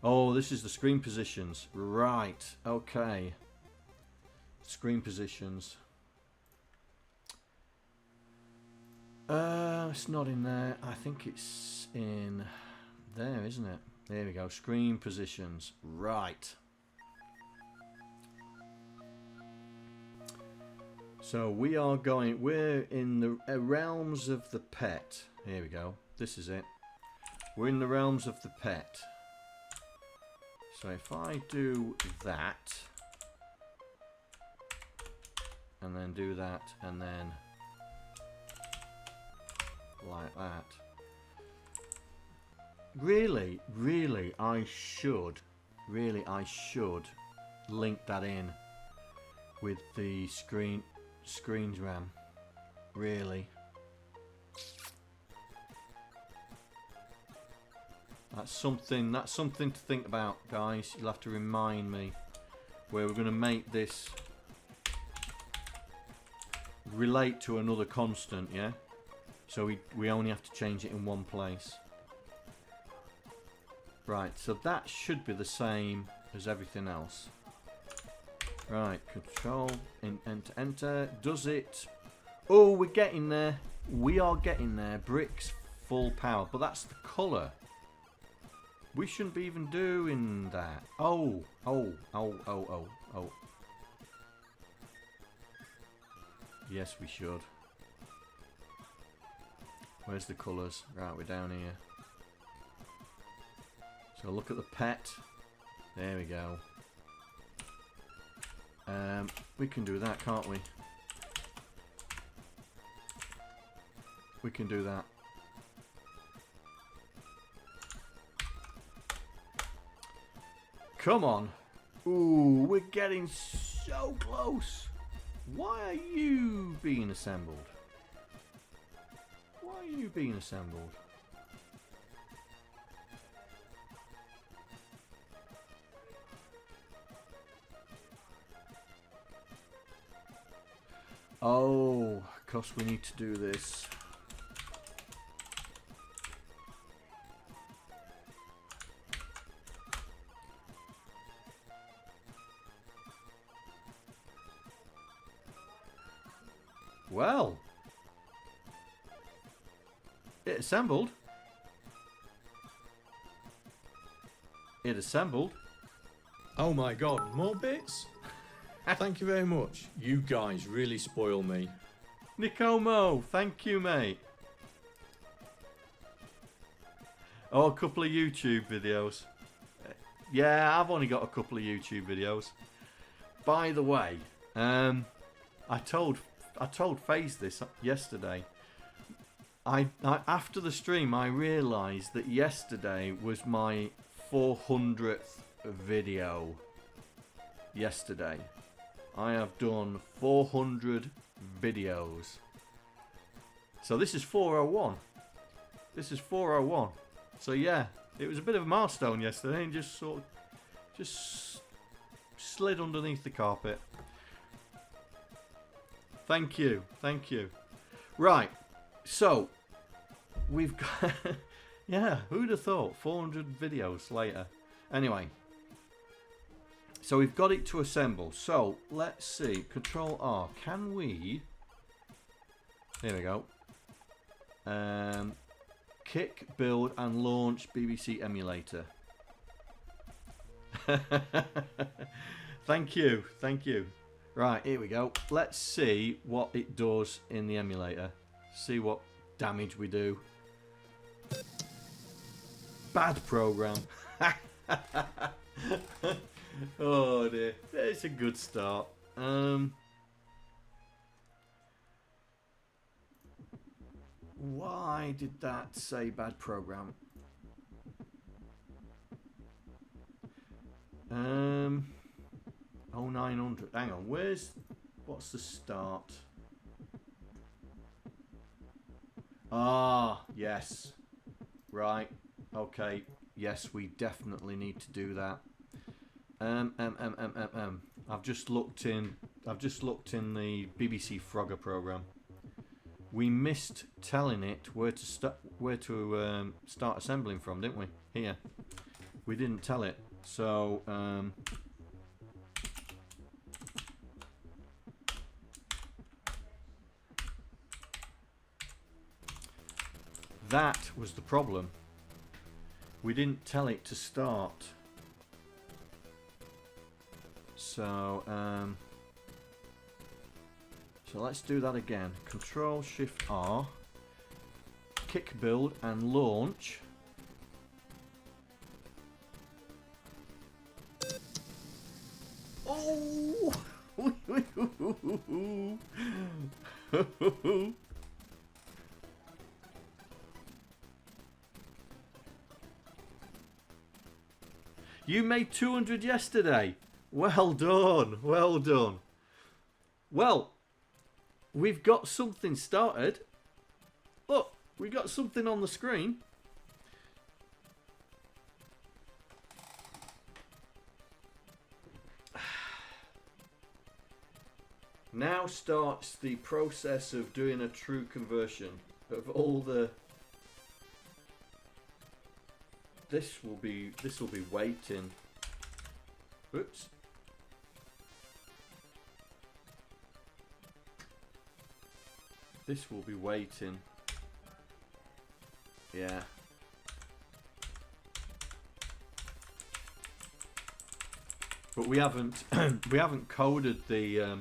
Oh, this is the screen positions. Right, okay. Screen positions. It's not in there. I think it's in there, isn't it? There we go. Screen positions. Right. So we are going, we're in the realms of the pet. Here we go. This is it. We're in the realms of the pet. So if I do that, and then do that, and then like that. Really, I should link that in with the screens RAM. Really. That's something to think about, guys. You'll have to remind me where we're going to make this relate to another constant, yeah? So we only have to change it in one place. Right, so that should be the same as everything else. Right, control, enter. Does it? Oh, we're getting there. We are getting there. Bricks full power, but that's the colour. We shouldn't be even doing that. Oh. Yes, we should. Where's the colours? Right, we're down here. So look at the pet. There we go. We can do that, can't we? We can do that. Come on. Ooh, we're getting so close. Why are you being assembled? Why are you being assembled? Oh, because we need to do this. Well, it assembled. It assembled. Oh my god, more bits? Thank you very much. You guys really spoil me. Nicomo, thank you, mate. Oh, a couple of YouTube videos. Yeah, I've only got a couple of YouTube videos. By the way, I told FaZe this yesterday. I after the stream I realised that yesterday was my 400th video. Yesterday. I have done 400 videos. So this is 401. This is 401. So yeah, it was a bit of a milestone yesterday and just sort of just slid underneath the carpet. Thank you. Thank you. Right. So we've got yeah, who'd have thought 400 videos later. Anyway, so we've got it to assemble. So let's see. Control R. Can we? There we go. Kick, build, and launch BBC emulator. Thank you. Thank you. Right, here we go. Let's see what it does in the emulator. See what damage we do. Bad program. Oh dear, it's a good start. Why did that say bad program? 0900. Hang on, what's the start? Ah, yes. Right. Okay. Yes, we definitely need to do that. I've just looked in the BBC Frogger program. We missed telling it where to start assembling from, didn't we? Here. We didn't tell it. So that was the problem. We didn't tell it to start. So so let's do that again. Control Shift R, kick, build, and launch. Oh! You made 200 yesterday. Well done. Well done. Well, we've got something started. Look, we got something on the screen. Now starts the process of doing a true conversion of all the. This will be waiting. Oops. This will be waiting. Yeah. But we haven't we haven't coded the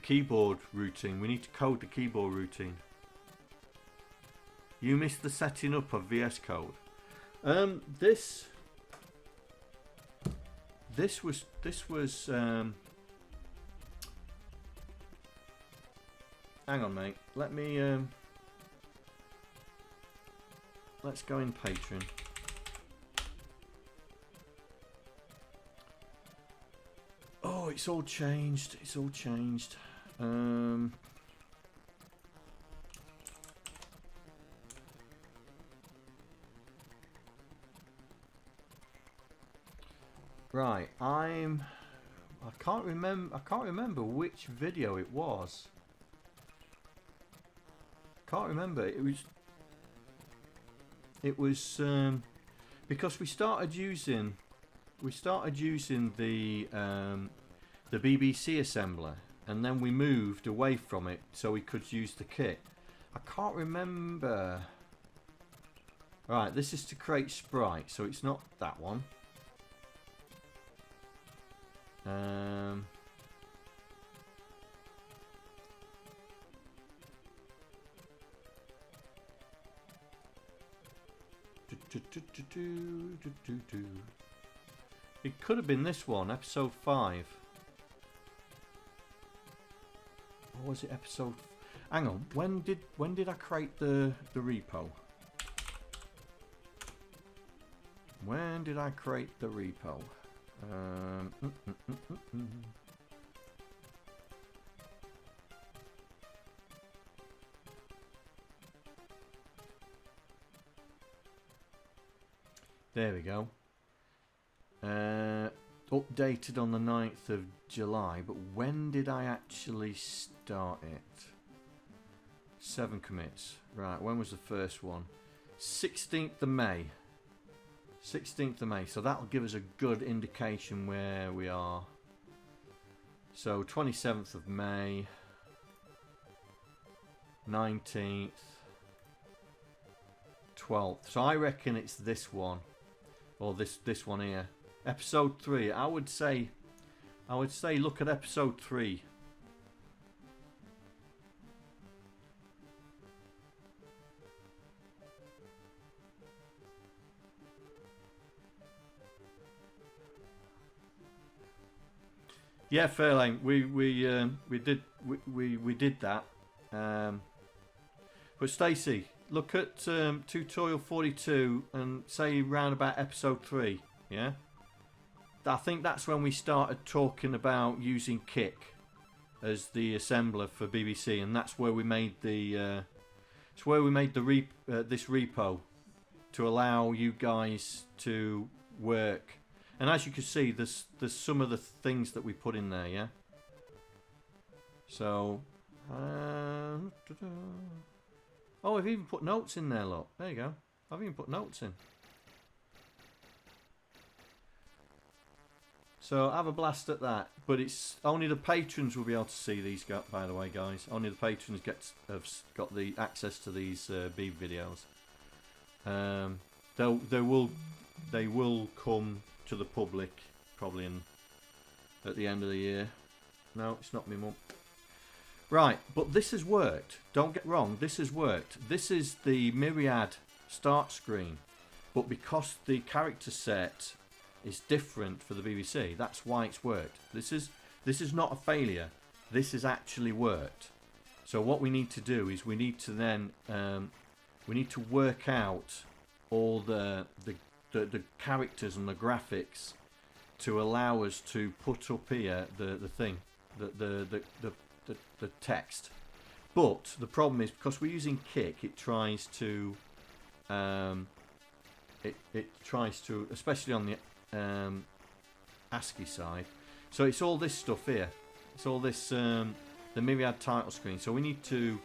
keyboard routing. We need to code the keyboard routing. You missed the setting up of VS Code. This was hang on, mate. Let me let's go in Patreon. Oh, it's all changed. It's all changed. Right, I can't remember which video it was. Can't remember. It was because we started using the BBC assembler, and then we moved away from it so we could use the kit. I can't remember. Right, this is to create sprite, so it's not that one. It could have been this one, episode 5. Or was it episode? Hang on, when did I create the repo? When did I create the repo? There we go. Updated on the 9th of July, but when did I actually start it? 7 commits. Right, when was the first one? 16th of May. 16th of May, so that'll give us a good indication where we are. So 27th of May, 19th, 12th. So I reckon it's this one, or this one here. Episode 3. I would say look at episode 3. Yeah, FaiRLane. We did that. But Stacy, look at tutorial 42 and say round about episode 3. Yeah, I think that's when we started talking about using Kick as the assembler for BBC, and that's where we made the this repo to allow you guys to work. And as you can see, there's some of the things that we put in there, yeah? So, oh, I've even put notes in there, look. There you go. I've even put notes in. So, have a blast at that. But it's only the patrons will be able to see these, by the way, guys. Only the patrons have got the access to these Beeb videos. They will come to the public probably at the end of the year. No, it's not me mum. Right, but this has worked. Don't get wrong, this has worked. This is the Myriad start screen, but because the character set is different for the BBC, that's why it's worked. This is not a failure. This has actually worked. So what we need to do is we need to then we need to work out all the characters and the graphics to allow us to put up here the text. But the problem is because we're using Kick, it tries to especially on the ASCII side. So it's all this stuff here. It's all this the Myriad title screen. So we need to.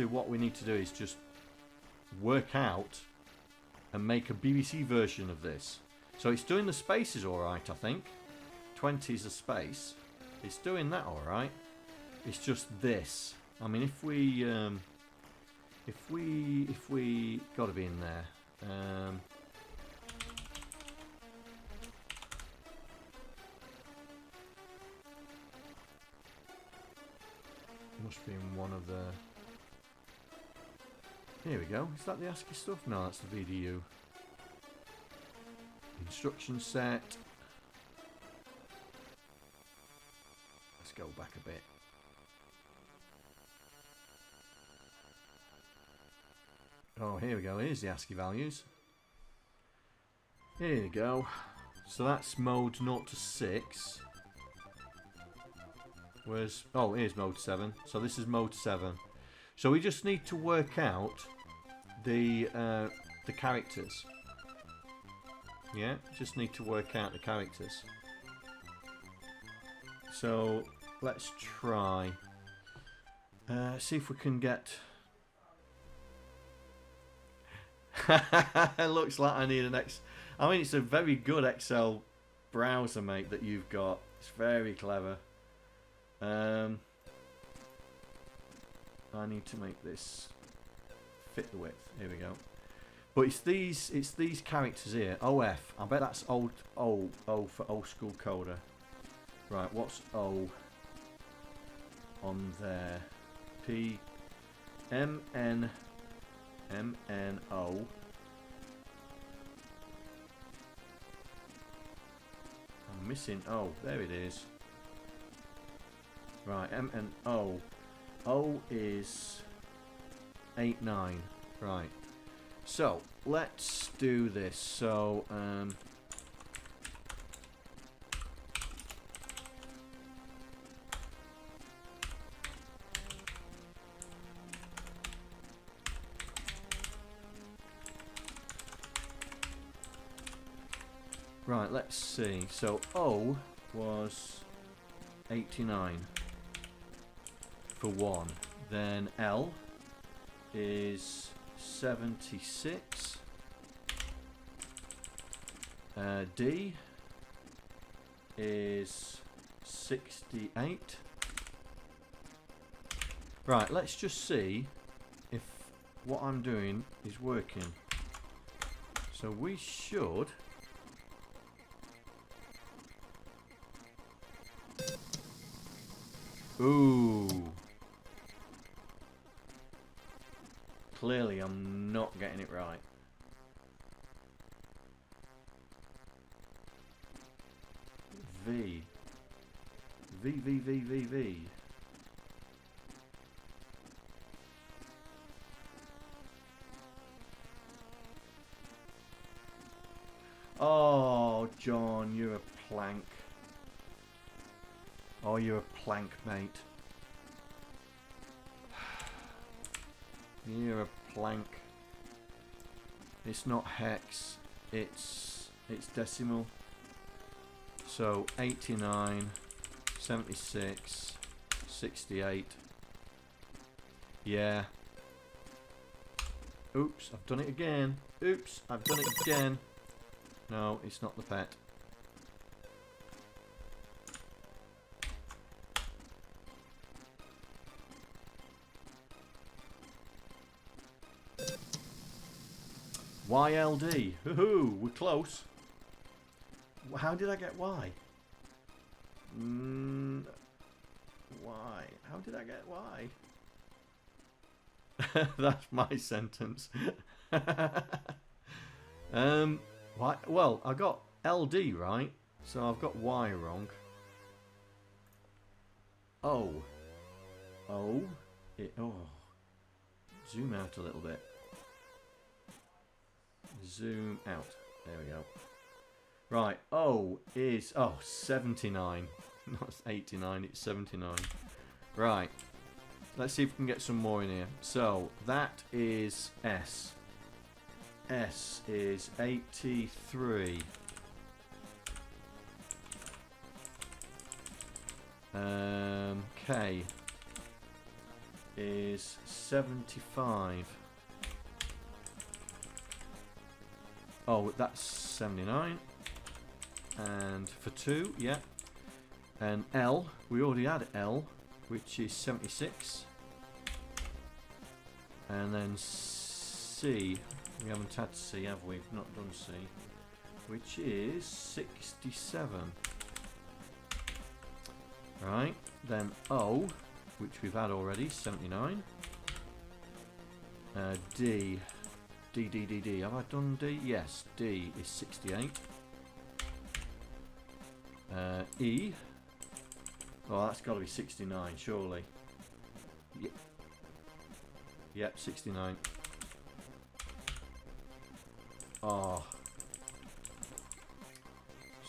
What we need to do is just work out and make a BBC version of this. So it's doing the spaces all right, I think. 20 is a space. It's doing that all right. It's just this. I mean, if we got to be in there. Must be in one of the. Here we go. Is that the ASCII stuff? No, that's the VDU. Instruction set. Let's go back a bit. Oh, here we go. Here's the ASCII values. Here you go. So that's mode 0 to 6. Where's... Oh, here's mode 7. So this is mode 7. So we just need to work out the characters. Yeah, just need to work out the characters. So let's try. See if we can get... It looks like I need an X. I mean, it's a very good Excel browser, mate, that you've got. It's very clever. I need to make this fit the width. Here we go. But it's these characters here. OF. I bet that's old O for old school coder. Right, what's O on there? P M N M N O. I'm missing O. There it is. Right, M N O. O is 89. Right. So let's do this. So right, let's see. So O was 89 for 1. Then L is 76. D is 68. Right, let's just see if what I'm doing is working. So we should... Ooh. Clearly I'm not getting it right. V. V. Oh, John, you're a plank. Oh, you're a plank, mate. You're a plank. It's not hex. It's decimal. So 89, 76, 68. Yeah. Oops, I've done it again. Oops, I've done it again. No, it's not the pet. YLD. Hoo-hoo, we're close. How did I get Y? Y. How did I get Y? That's my sentence. Why? Well, I got LD right, so I've got Y wrong. O. O. Oh. Zoom out a little bit. Zoom out. There we go. Right, O is 79. Not 89, it's 79. Right. Let's see if we can get some more in here. So that is S. S is 83. K is 75. Oh, that's 79. And for 2, yeah. And L, we already had L, which is 76. And then C, we haven't had C, have we? We've not done C, which is 67. Right, then O, which we've had already, 79. D, D. Have I done D? Yes, D is 68. E, oh, that's got to be 69, surely. Yep, 69. R.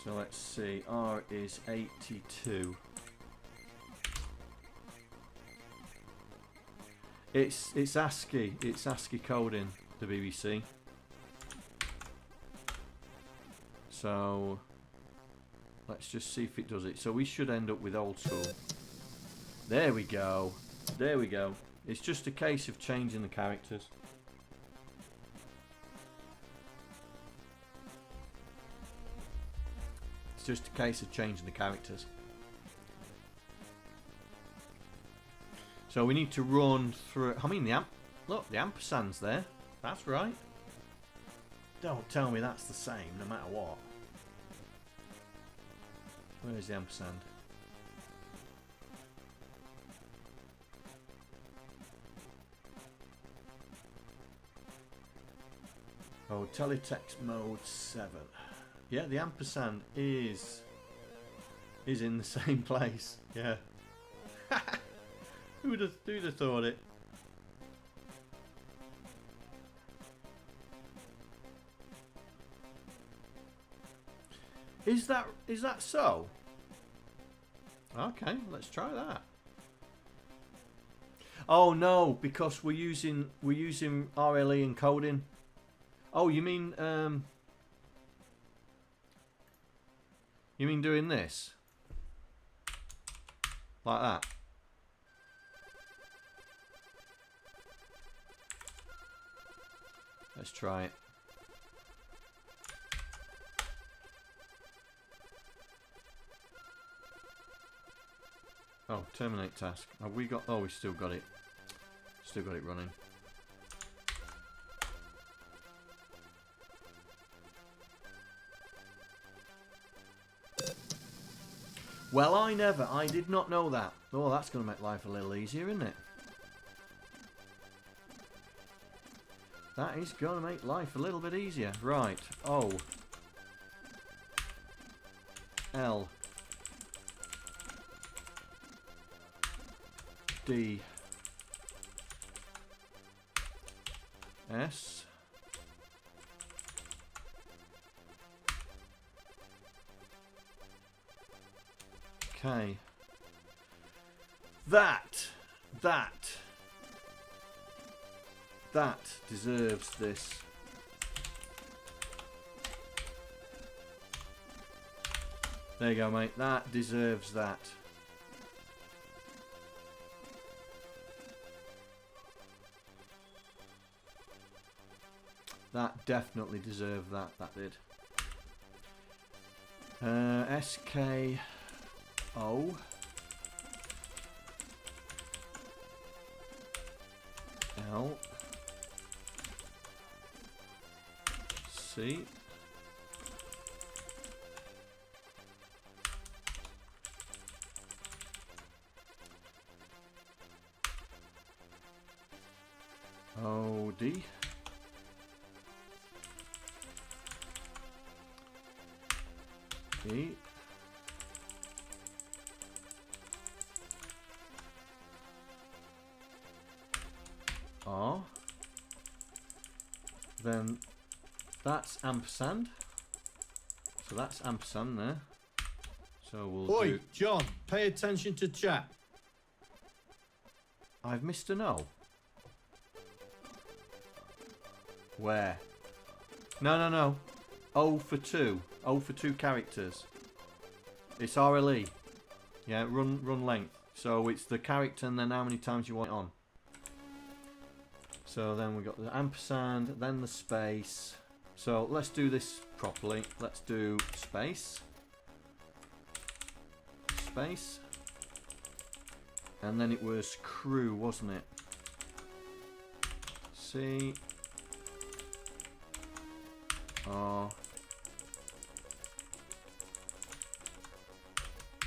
So let's see. R is 82. It's ASCII. It's ASCII coding, the BBC. So let's just see if it does it. So we should end up with old school. There we go. There we go. It's just a case of changing the characters. It's just a case of changing the characters. So we need to run through. I mean, look, the ampersand's there. That's right. Don't tell me that's the same, no matter what. Where's the ampersand? Oh, teletext mode 7. Yeah, the ampersand is in the same place. Yeah. Who'd have thought it? Is that so? Okay, let's try that. Oh no, because we're using RLE encoding. Oh, you mean doing this? Like that? Let's try it. Oh, terminate task. Have we got? Oh, we still got it. Still got it running. Well, I did not know that. Oh, that's going to make life a little easier, isn't it? That is going to make life a little bit easier. Right. O. L. D. S. K. That deserves this. There you go, mate. That deserves that. That definitely deserved that. That did. SK. O. L. C. O. D. E. R. Then that's ampersand. So that's ampersand there. So we'll Oi, do... John, pay attention to chat. I've missed an O. Where? No. O for 2. O for 2 characters. It's RLE. Yeah, run length. So it's the character and then how many times you want it on. So then we've got the ampersand, then the space. So let's do this properly. Let's do space. Space. And then it was crew, wasn't it? C R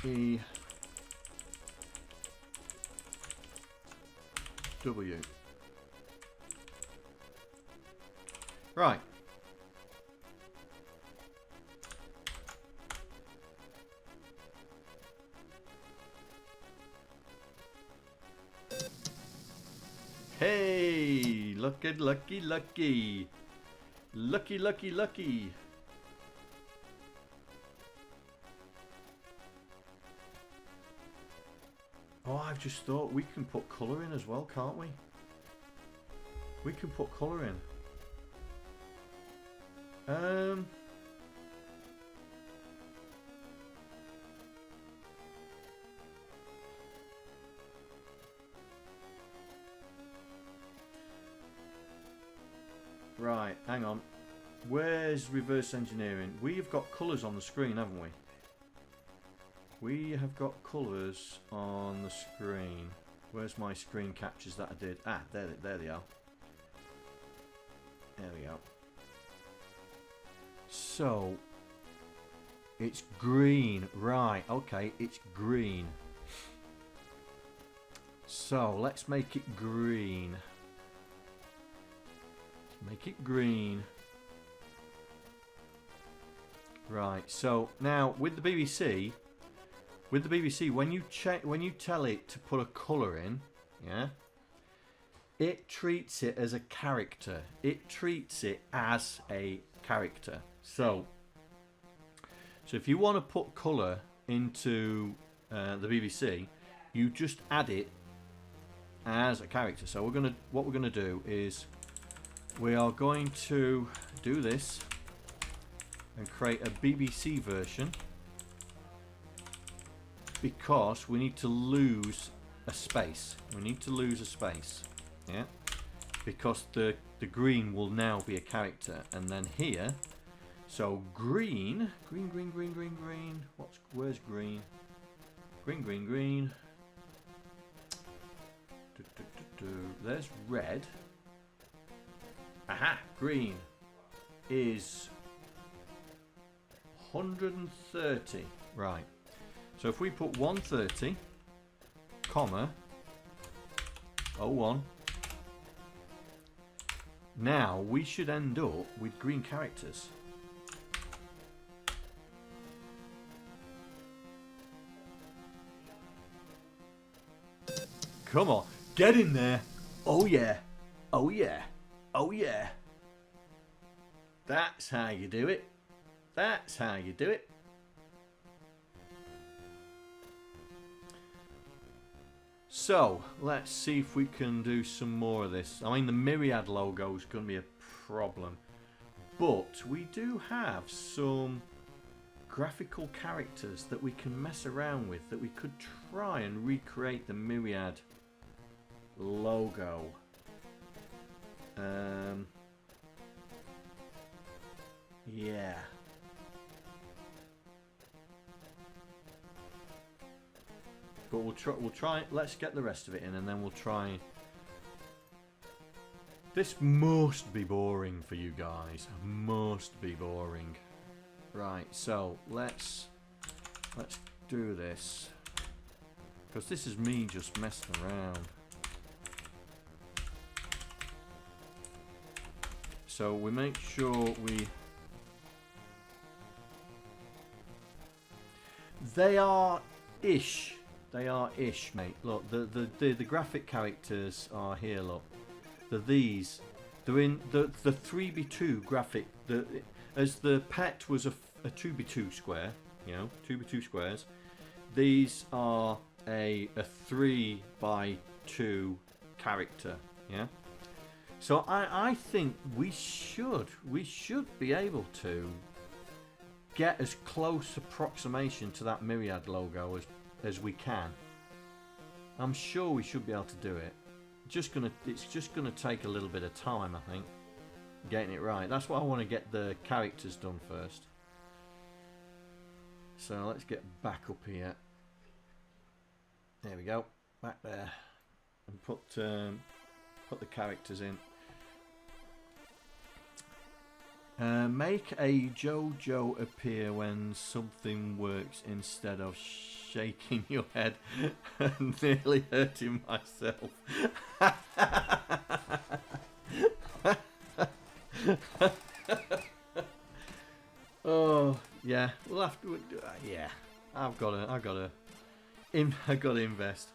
E W. Right. Hey, lucky, lucky, lucky. Lucky, lucky, lucky. Oh, I've just thought we can put colour in as well, can't we? We can put colour in. Right, hang on. Where's reverse engineering? We've got colours on the screen, haven't we? We have got colours on the screen. Where's my screen captures that I did? Ah, there they are. There we go. So, it's green. Right, okay, it's green. So, let's make it green. Make it green. Right, so now with the BBC, when you tell it to put a colour in, yeah, it treats it as a character. It treats it as a character. So if you want to put colour into the BBC, you just add it as a character. So what we're gonna do is we are going to do this and create a BBC version, because we need to lose a space. We need to lose a space, yeah, because the green will now be a character, and then here, so green. Where's green? Green. There's red. Aha, green is 130. Right. So if we put 130, comma, 01, now we should end up with green characters. Come on, get in there. Oh yeah, oh yeah, oh yeah. That's how you do it. That's how you do it. So, let's see if we can do some more of this. I mean, the Myriad logo is going to be a problem. But we do have some graphical characters that we can mess around with, that we could try and recreate the Myriad logo. Yeah. But we'll try. Let's get the rest of it in, and then we'll try. This must be boring for you guys. Must be boring. Right. So let's do this, because this is me just messing around. So we make sure we. They are ish. They are ish, mate. Look, the graphic characters are here. Look, these. They're in the 3x2 graphic. As the pet was a 2x2 square, you know, 2x2 squares. These are a 3x2 character. Yeah. So I think we should be able to get as close approximation to that Myriad logo as we can. I'm sure we should be able to do it. It's just gonna take a little bit of time, I think, getting it right. That's why I want to get the characters done first. So let's get back up here. There we go, back there, and put the characters in. Make a JoJo appear when something works instead of shaking your head and nearly hurting myself. Oh yeah, we'll have to. Yeah, I've got to invest.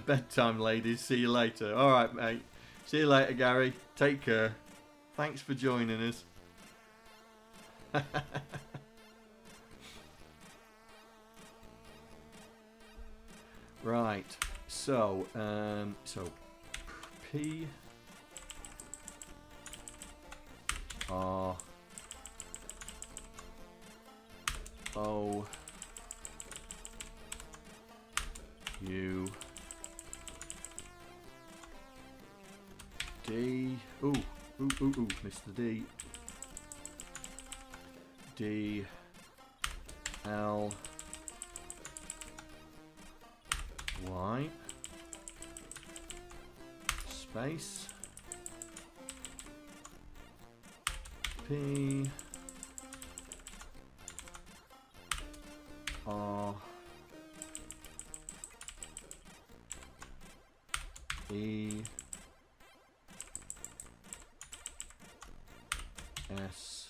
Bedtime, ladies. See you later. All right, mate. See you later, Gary. Take care. Thanks for joining us. Right. So P R O U D. Ooh, Mr. D. D L Y space P R E S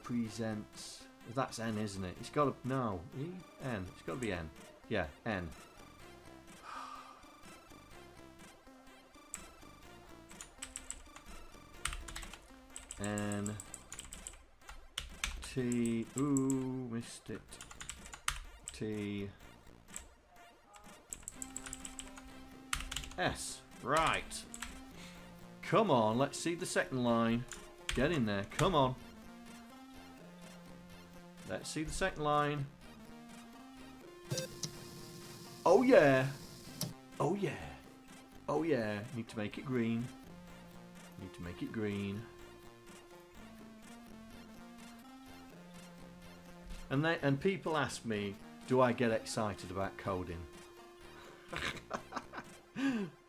presents. That's N, isn't it? It's got to no E N. It's got to be N. Yeah, N. N T. Ooh, missed it. T S. Right. Come on, let's see the second line. Get in there. Come on. Let's see the second line. Oh yeah. Oh yeah. Oh yeah. Need to make it green. Need to make it green. And people ask me, do I get excited about coding?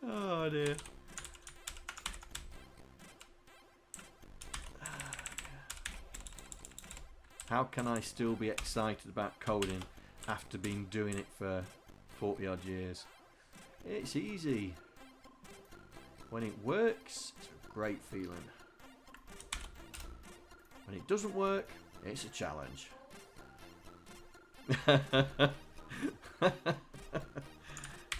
Oh dear. How can I still be excited about coding after being doing it for 40 odd years? It's easy. When it works, it's a great feeling. When it doesn't work, it's a challenge.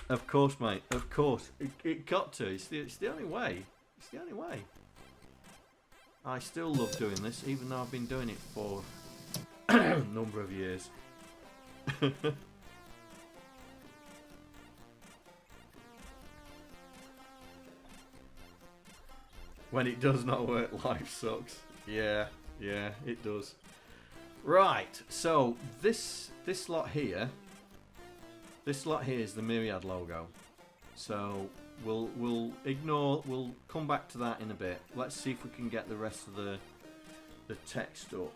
Of course, mate. Of course. It got to. It's the only way. It's the only way. I still love doing this, even though I've been doing it for a number of years. When it does not work, life sucks. Yeah, it does. Right, so this lot here is the Myriad logo. So we'll ignore. We'll come back to that in a bit. Let's see if we can get the rest of the text up.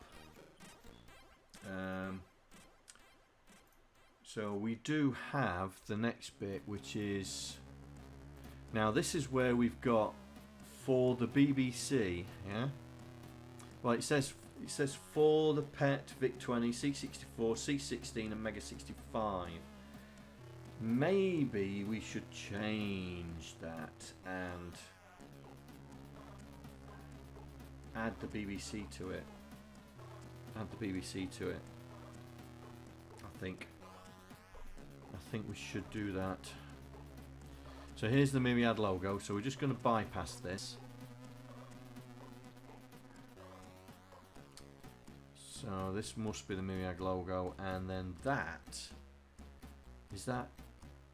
So we do have the next bit, which is now this is where we've got for the BBC. Yeah. Well, it says for the PET, VIC-20, C64, C16 and Mega 65. Maybe we should change that and add the BBC to it. Add the BBC to it. I think we should do that. So here's the Myriad logo. So we're just going to bypass this. So this must be the Myriad logo, and then that is that.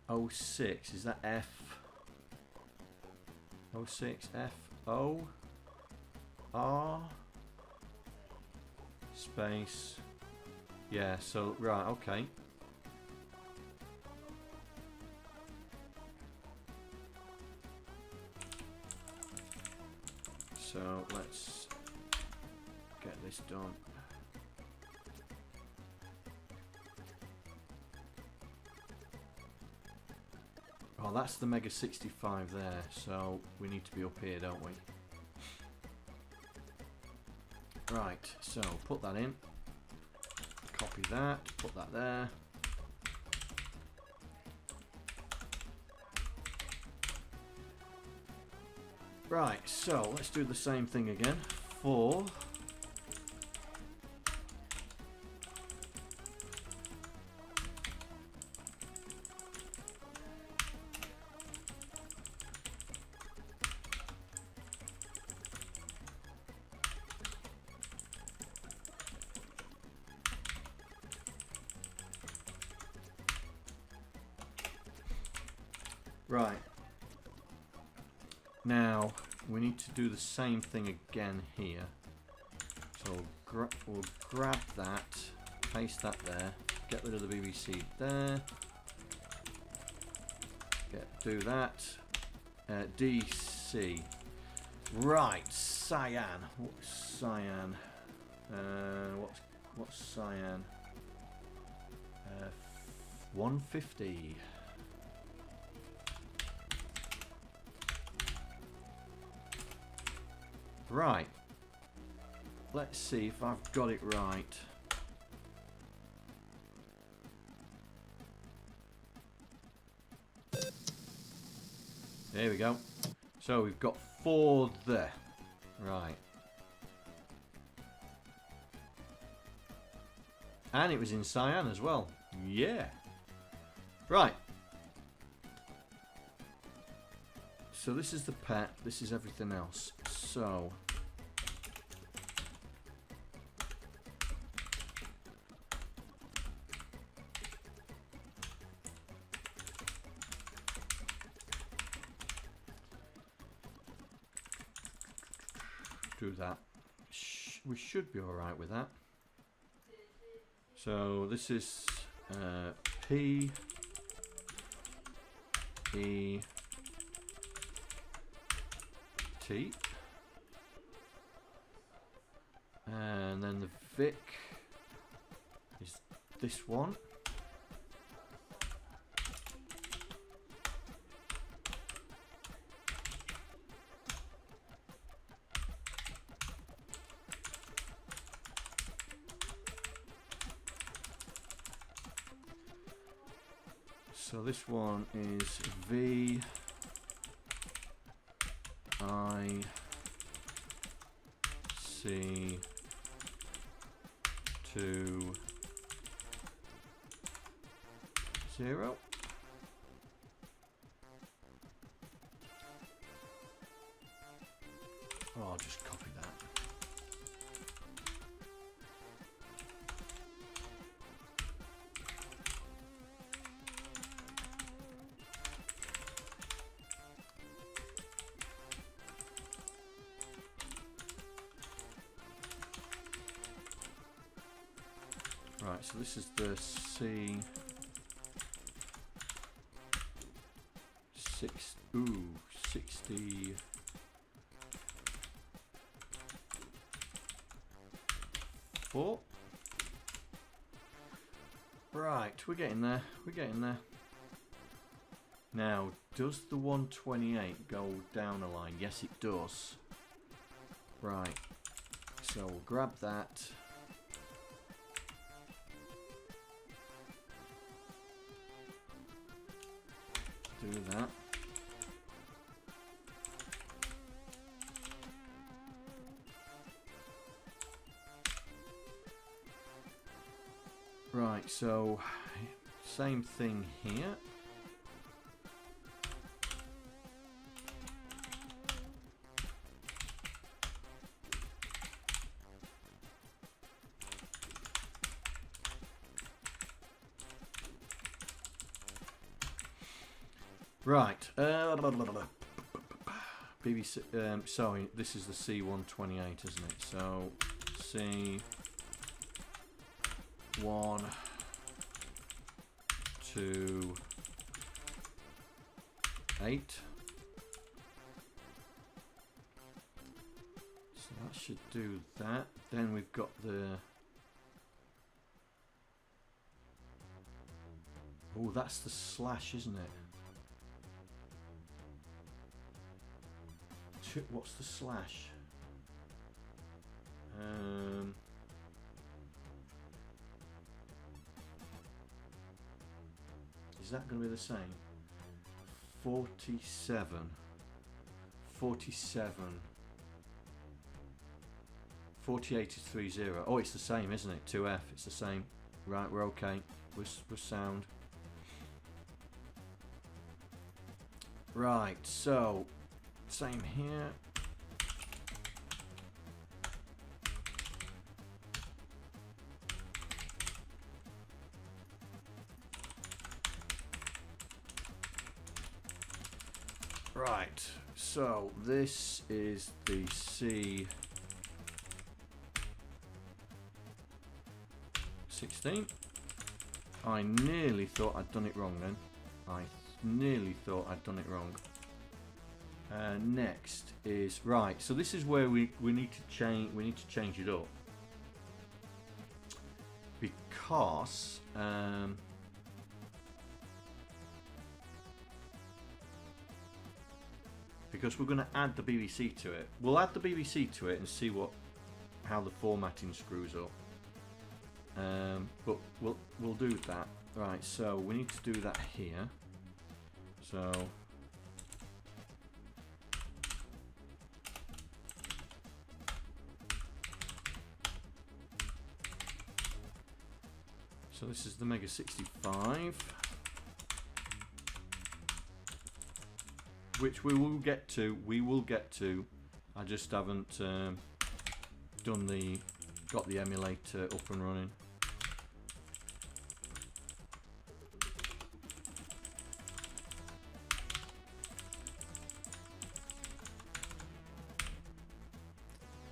06, is that F? 06 F O R space. Yeah, so right, okay. So let's get this done. Oh, that's the Mega 65 there, so we need to be up here, don't we? Right, so put that in. Copy that, put that there. Right, so let's do the same thing again. 4. Right. Now, we need to do the same thing again here. So we'll grab that, paste that there, get rid of the BBC there, do that, DC. Right, cyan. What's cyan? What's cyan? 150. Right, let's see if I've got it right. There we go. So we've got 4 there. Right. And it was in cyan as well. Yeah. Right. So this is the pet, this is everything else. So do that. We should be alright with that. So this is P E T, and then the Vic is this one. So this one is V I C 2 0. Oh, I'll just copy that. Right, so this is the C 60. Four. Right, we're getting there. We're getting there. Now, does the 128 go down a line? Yes, it does. Right. So we'll grab that. Do that. Right, so same thing here. Right. BBC. Sorry, this is the C128, isn't it? So C1 to 8. So that should do that. Then we've got the. Oh, that's the slash, isn't it? What's the slash? Is that going to be the same? 47. 47. 48 is 30. Oh, it's the same, isn't it? 2F, it's the same. Right, we're okay. We're sound. Right, so same here. Right, so this is the C16. I nearly thought I'd done it wrong then. I nearly thought I'd done it wrong. Next is right. So this is where we need to change. We need to change it up because we're going to add the BBC to it. We'll add the BBC to it and see how the formatting screws up. But we'll do that. Right. So we need to do that here. So this is the Mega 65, which we will get to. I just haven't got the emulator up and running.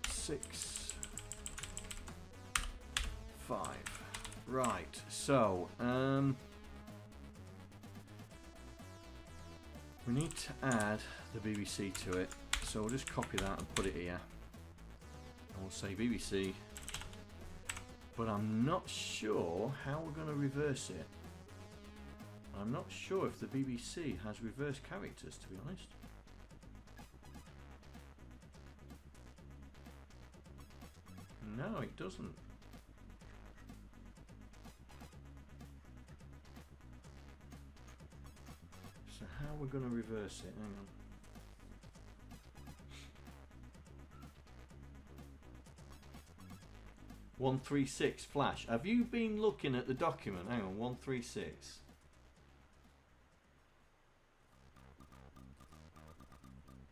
Six, 5. Right, so we need to add the BBC to it, so we'll just copy that and put it here, and we'll say BBC, but I'm not sure how we're going to reverse it. I'm not sure if the BBC has reverse characters, to be honest. No, it doesn't. So how we're going to reverse it? Hang on. (136) flash. Have you been looking at the document? Hang on, 136.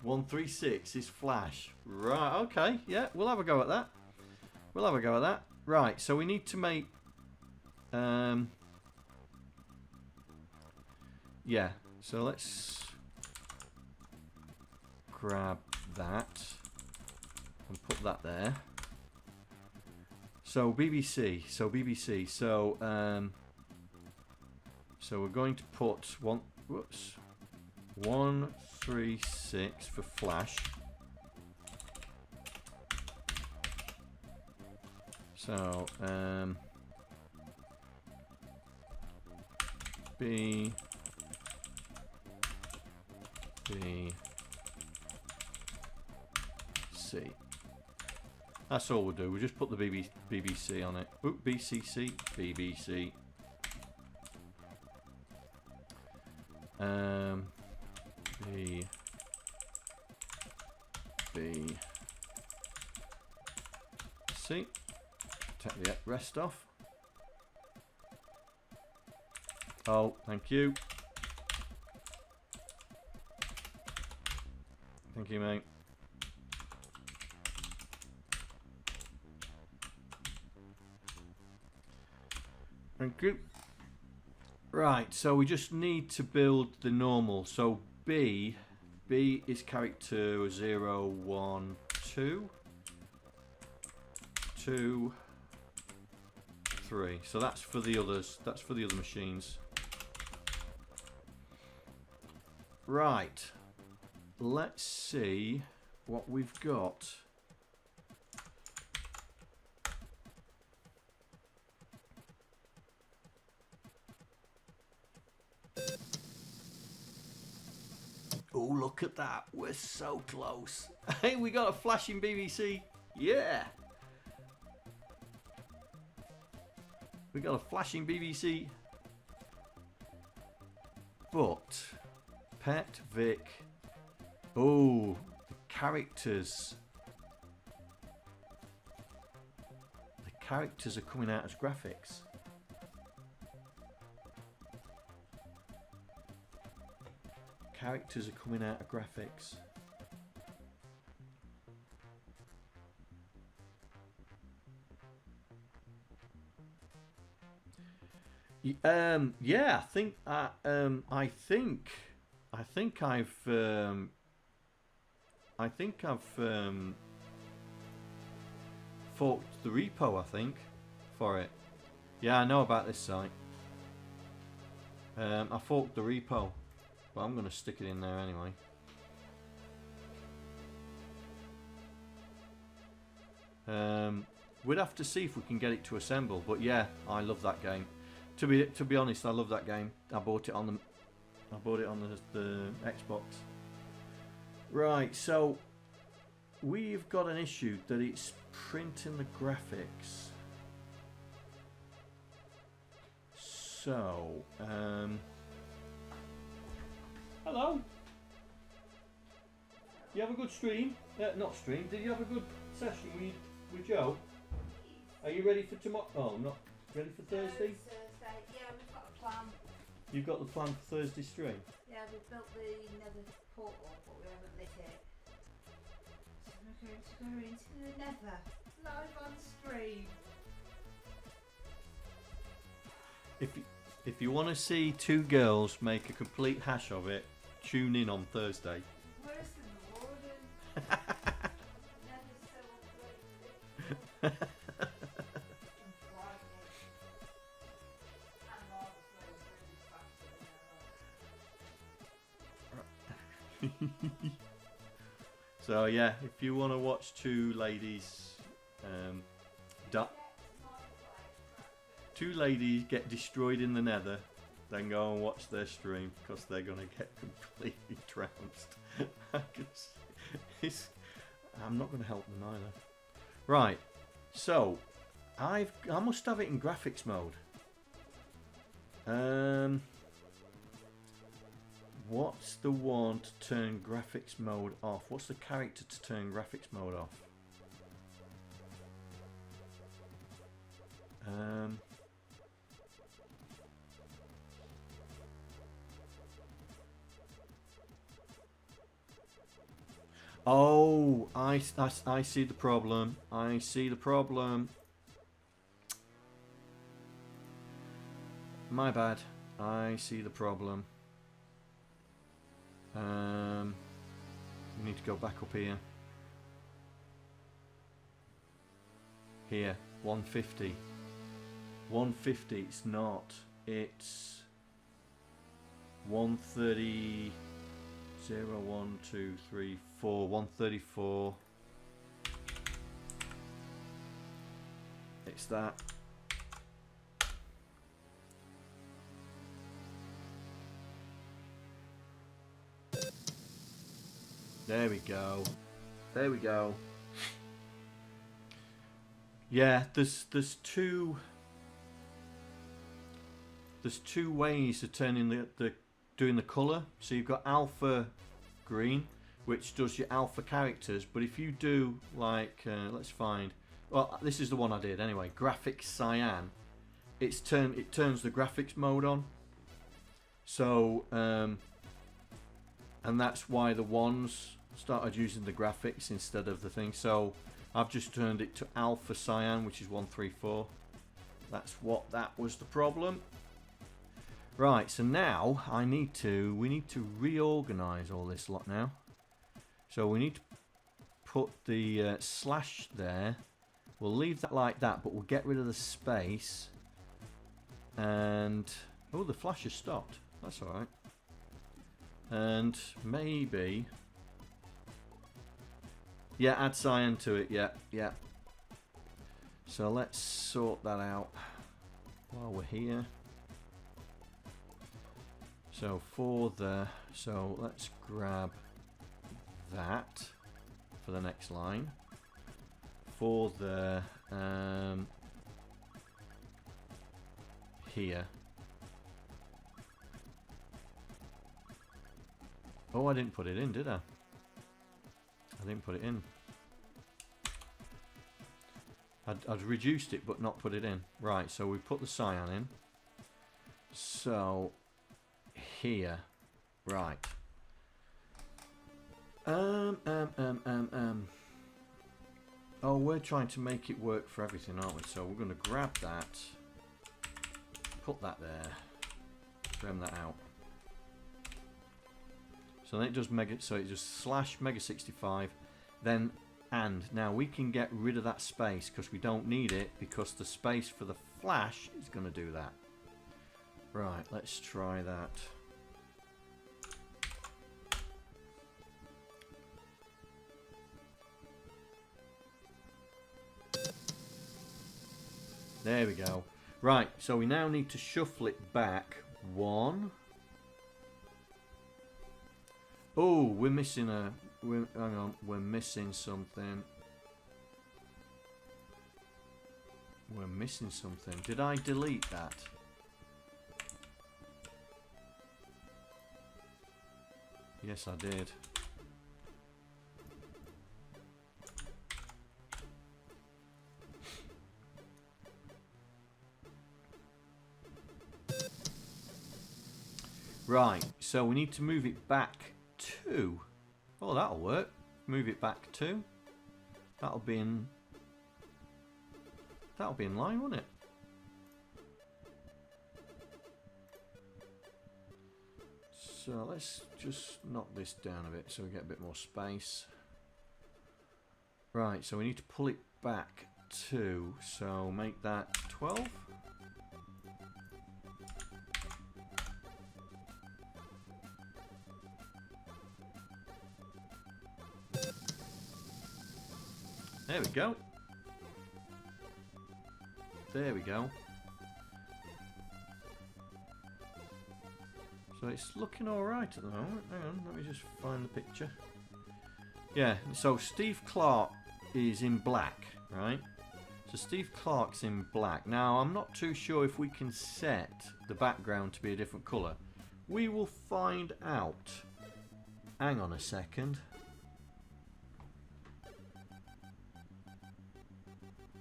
(136) is flash. Right. Okay. Yeah, we'll have a go at that. We'll have a go at that. Right. So we need to make. Yeah. So let's grab that and put that there. So BBC. So we're going to put 136 for flash. So B. C. That's all we'll do. We'll just put the BBC on it. Oop, BCC, BBC. BBC. Take the rest off. Oh, thank you. Thank you, mate. Thank you. Right, so we just need to build the normal. So B is character 0, 1, 2, 2, 3. So that's for the others. That's for the other machines. Right. Let's see what we've got. Oh, look at that. We're so close. Hey, we got a flashing BBC. Yeah. We got a flashing BBC. But Pet, Vic. Oh, the characters. The characters are coming out as graphics. Characters are coming out of graphics. Yeah, I think I've forked the repo, I think, for it. Yeah, I know about this site. I forked the repo, but I'm going to stick it in there anyway. We'd have to see if we can get it to assemble, but yeah, I love that game. To be honest, I love that game. I bought it on the Xbox. Right, so we've got an issue that it's printing the graphics. So, hello. You have a good stream? Not stream. Did you have a good session with Joe? Are you ready for tomorrow? Oh, not ready for Thursday? Yeah, we've got a plan. You've got the plan for Thursday stream? Yeah, we've built the nether portal, but we haven't lit it. So we're going to go into the nether live on stream. If you want to see two girls make a complete hash of it, tune in on Thursday. Worse than the warden. Nether's so unbelievable. So yeah, if you want to watch two ladies get destroyed in the nether, then go and watch their stream, because they're going to get completely trounced. I'm not going to help them either. Right, so I must have it in graphics mode. What's the one to turn graphics mode off? What's the character to turn graphics mode off? Oh, I see the problem. I see the problem. My bad. I see the problem. We need to go back up here. Here, 150. 150, it's not. It's 130. 0, 1, 2, 3, 4. 134. It's that. There we go. There we go. Yeah, there's two ways of turning doing the colour. So you've got alpha green, which does your alpha characters, but if you do like let's find, well, this is the one I did anyway, graphics cyan, it turns the graphics mode on. So and that's why the ones started using the graphics instead of the thing. So I've just turned it to alpha cyan, which is 134. That was the problem. Right, so now we need to reorganize all this lot now. So we need to put the slash there. We'll leave that like that, but we'll get rid of the space. And oh, the flash has stopped. That's all right. And maybe, yeah, add cyan to it. Yeah, yeah. So let's sort that out while we're here. So so let's grab that for the next line. For the here. Oh, I didn't put it in, did I? I didn't put it in. I'd reduced it but not put it in. Right, so we put the cyan in. So here. Right. Oh, we're trying to make it work for everything, aren't we? So we're going to grab that, put that there, trim that out. So then it does mega, so it just slash mega 65, then and. Now we can get rid of that space because we don't need it, because the space for the flash is going to do that. Right, let's try that. There we go. Right, so we now need to shuffle it back one. Oh, we're missing hang on, we're missing something. We're missing something. Did I delete that? Yes, I did. Right, so we need to move it back 2. Oh, that'll work. Move it back 2. That'll be in line, won't it? So let's just knock this down a bit so we get a bit more space. Right, so we need to pull it back 2. So make that 12. There we go. There we go. So it's looking alright at the moment. Hang on, let me just find the picture. Yeah, so Steve Clark is in black, right? So Steve Clark's in black. Now, I'm not too sure if we can set the background to be a different colour. We will find out. Hang on a second.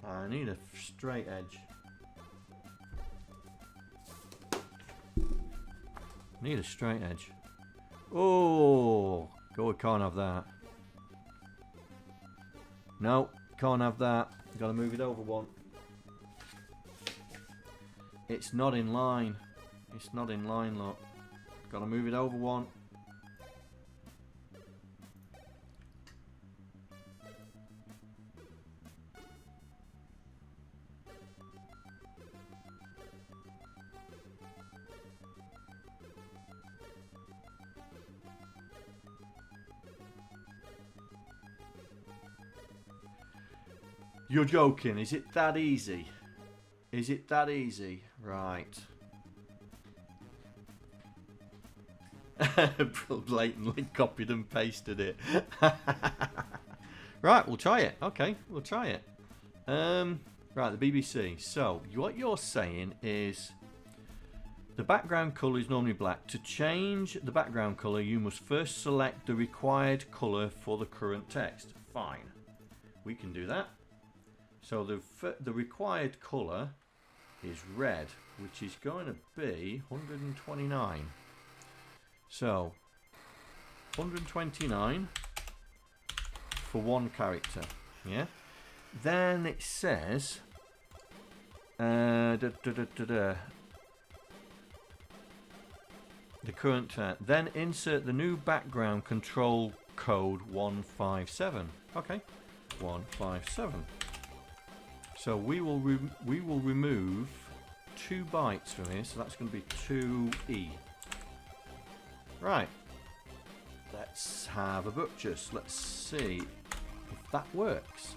I need a straight edge. Need a straight edge. Oh, God, we can't have that. No, can't have that. Gotta move it over one. It's not in line. It's not in line, look. Gotta move it over one. You're joking, is it that easy? Is it that easy? Right. Blatantly copied and pasted it. Right, we'll try it. Okay, we'll try it. Right, the BBC. So, what you're saying is the background colour is normally black. To change the background colour, you must first select the required colour for the current text. Fine. We can do that. So the required colour is red, which is going to be 129. So 129 for one character, yeah. Then it says The current then insert the new background control code 157. Okay, 157. So we will remove 2 bytes from here, so that's going to be 2E. Right. Let's have a butchers. Let's see if that works.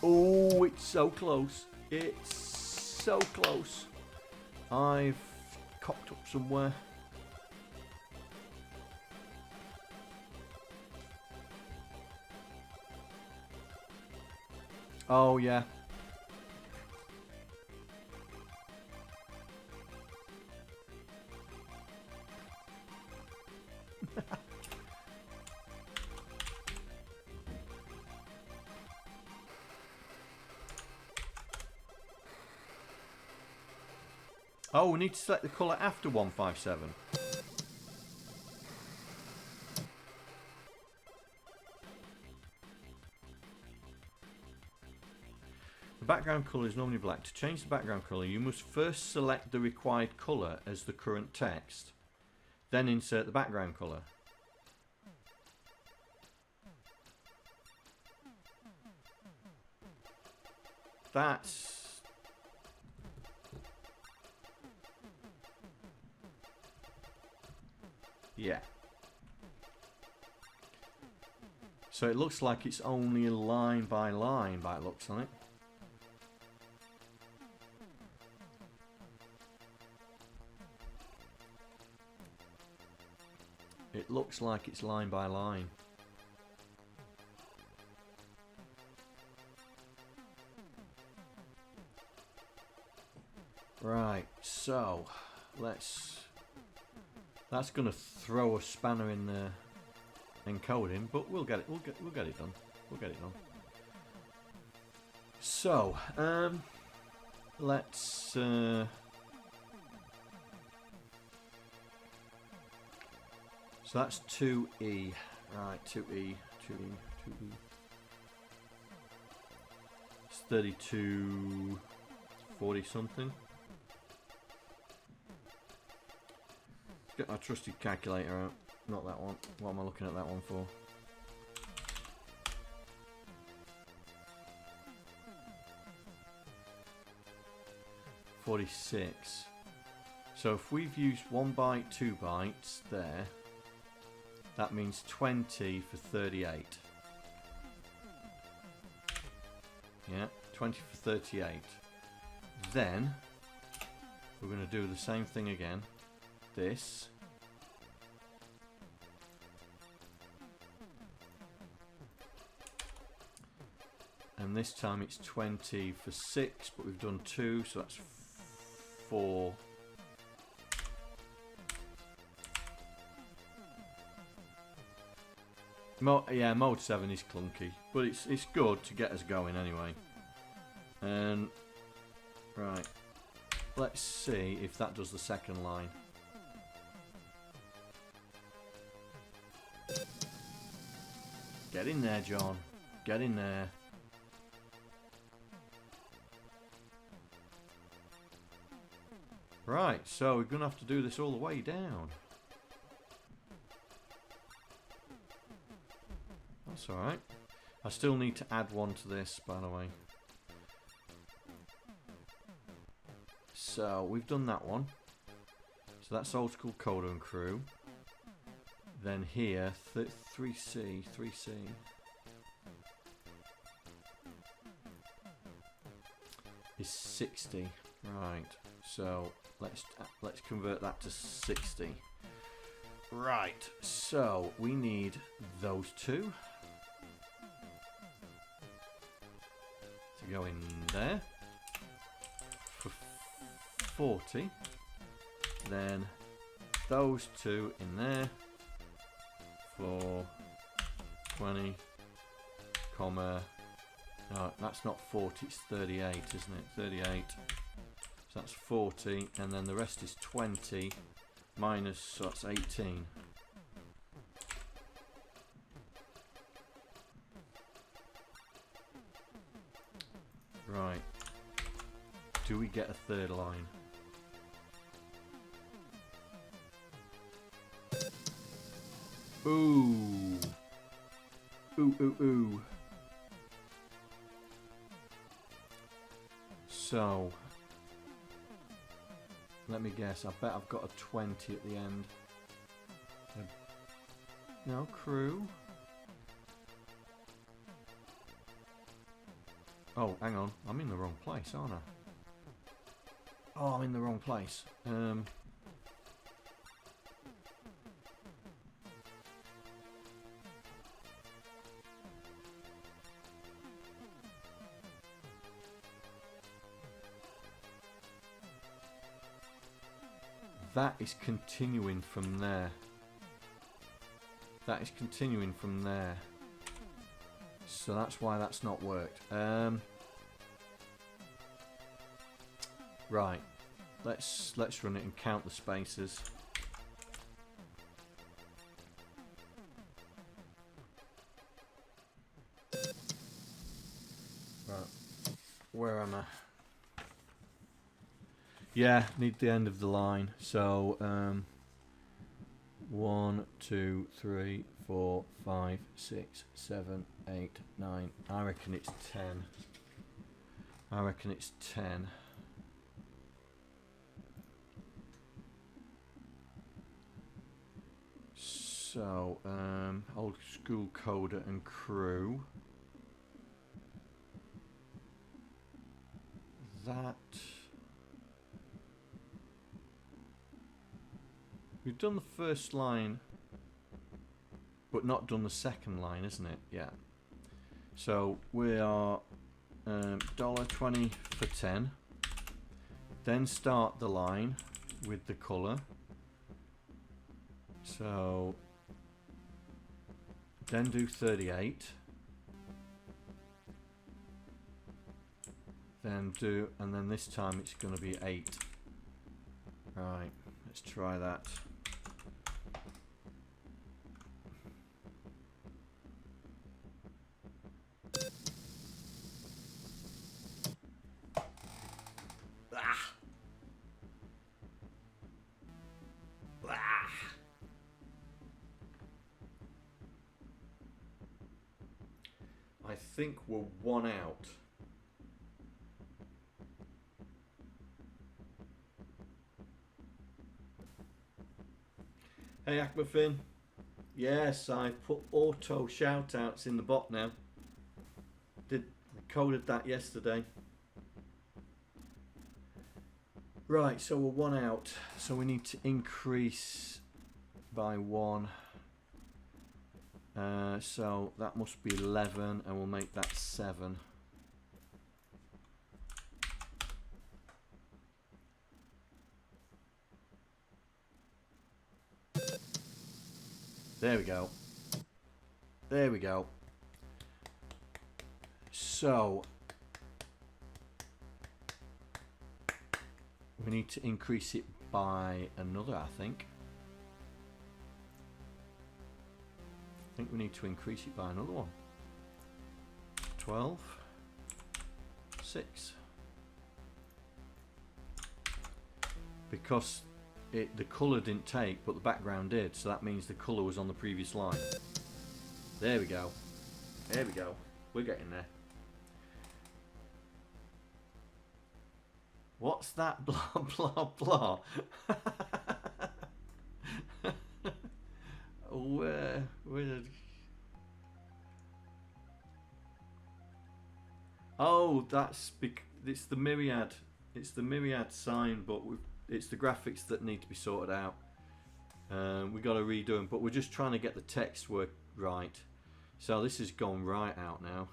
Oh, it's so close. It's so close. I've cocked up somewhere. Oh, yeah. Oh, we need to select the colour after 157. The background colour is normally black. To change the background colour, you must first select the required colour as the current text, then insert the background colour. That's... yeah. So it looks like it's only line by line by the looks on it. It looks like it's line by line. Right, so let's... that's going to throw a spanner in the encoding, but we'll get it. We'll get it done. We'll get it done. So, let's. So that's 2E. Right, 2E, 2E, 2E. It's 32, 40 something. Get my trusty calculator out. Not that one. What am I looking at that one for? $46. So if we've used 1 byte, 2 bytes there, that means 20 for 38. Yeah, 20 for 38. Then we're going to do the same thing again. This. And this time it's 20 for 6, but we've done 2, so that's 4. Yeah, mode 7 is clunky, but it's good to get us going anyway. Right, let's see if that does the second line. Get in there, John. Get in there. Right, so we're going to have to do this all the way down. That's alright. I still need to add one to this, by the way. So, we've done that one. So that's old school coder and crew. Then here, 3C. Is 60. Right. So let's convert that to 60. Right. So we need those two to go in there for 40. Then those two in there for 20, comma. No, that's not 40, it's 38, isn't it? 38. So that's 40, and then the rest is 20 minus, so that's 18. Right. Do we get a third line? Ooh. Ooh, ooh, ooh. So, let me guess. I bet I've got a 20 at the end. No, crew. Oh, hang on. I'm in the wrong place, aren't I? Oh, I'm in the wrong place. That is continuing from there. That is continuing from there. So that's why that's not worked. Right. Let's run it and count the spaces. Right. Where am I? Yeah, need the end of the line. So 1, 2, 3, 4, 5, 6, 7, 8, 9. I reckon it's 10. I reckon it's 10. So, old school coder and crew. That. We've done the first line, but not done the second line, isn't it? Yeah. So we are $20 for 10. Then start the line with the colour. So then do 38. Then do, and then this time it's going to be 8. Right, let's try that. I think we're 1 out. Hey Akmafin. Yes, I've put auto shoutouts in the bot now. Coded that yesterday. Right, so we're 1 out. So we need to increase by 1. So that must be 11, and we'll make that 7. There we go. There we go. So we need to increase it by another, I think. I think we need to increase it by another one. 12, 6. Because the colour didn't take, but the background did, so that means the colour was on the previous line. There we go. There we go. We're getting there. What's that blah blah blah? Where did... Oh, it's the Myriad. It's the Myriad sign, but it's the graphics that need to be sorted out. We got to redo them, but we're just trying to get the text work right. So this has gone right out now.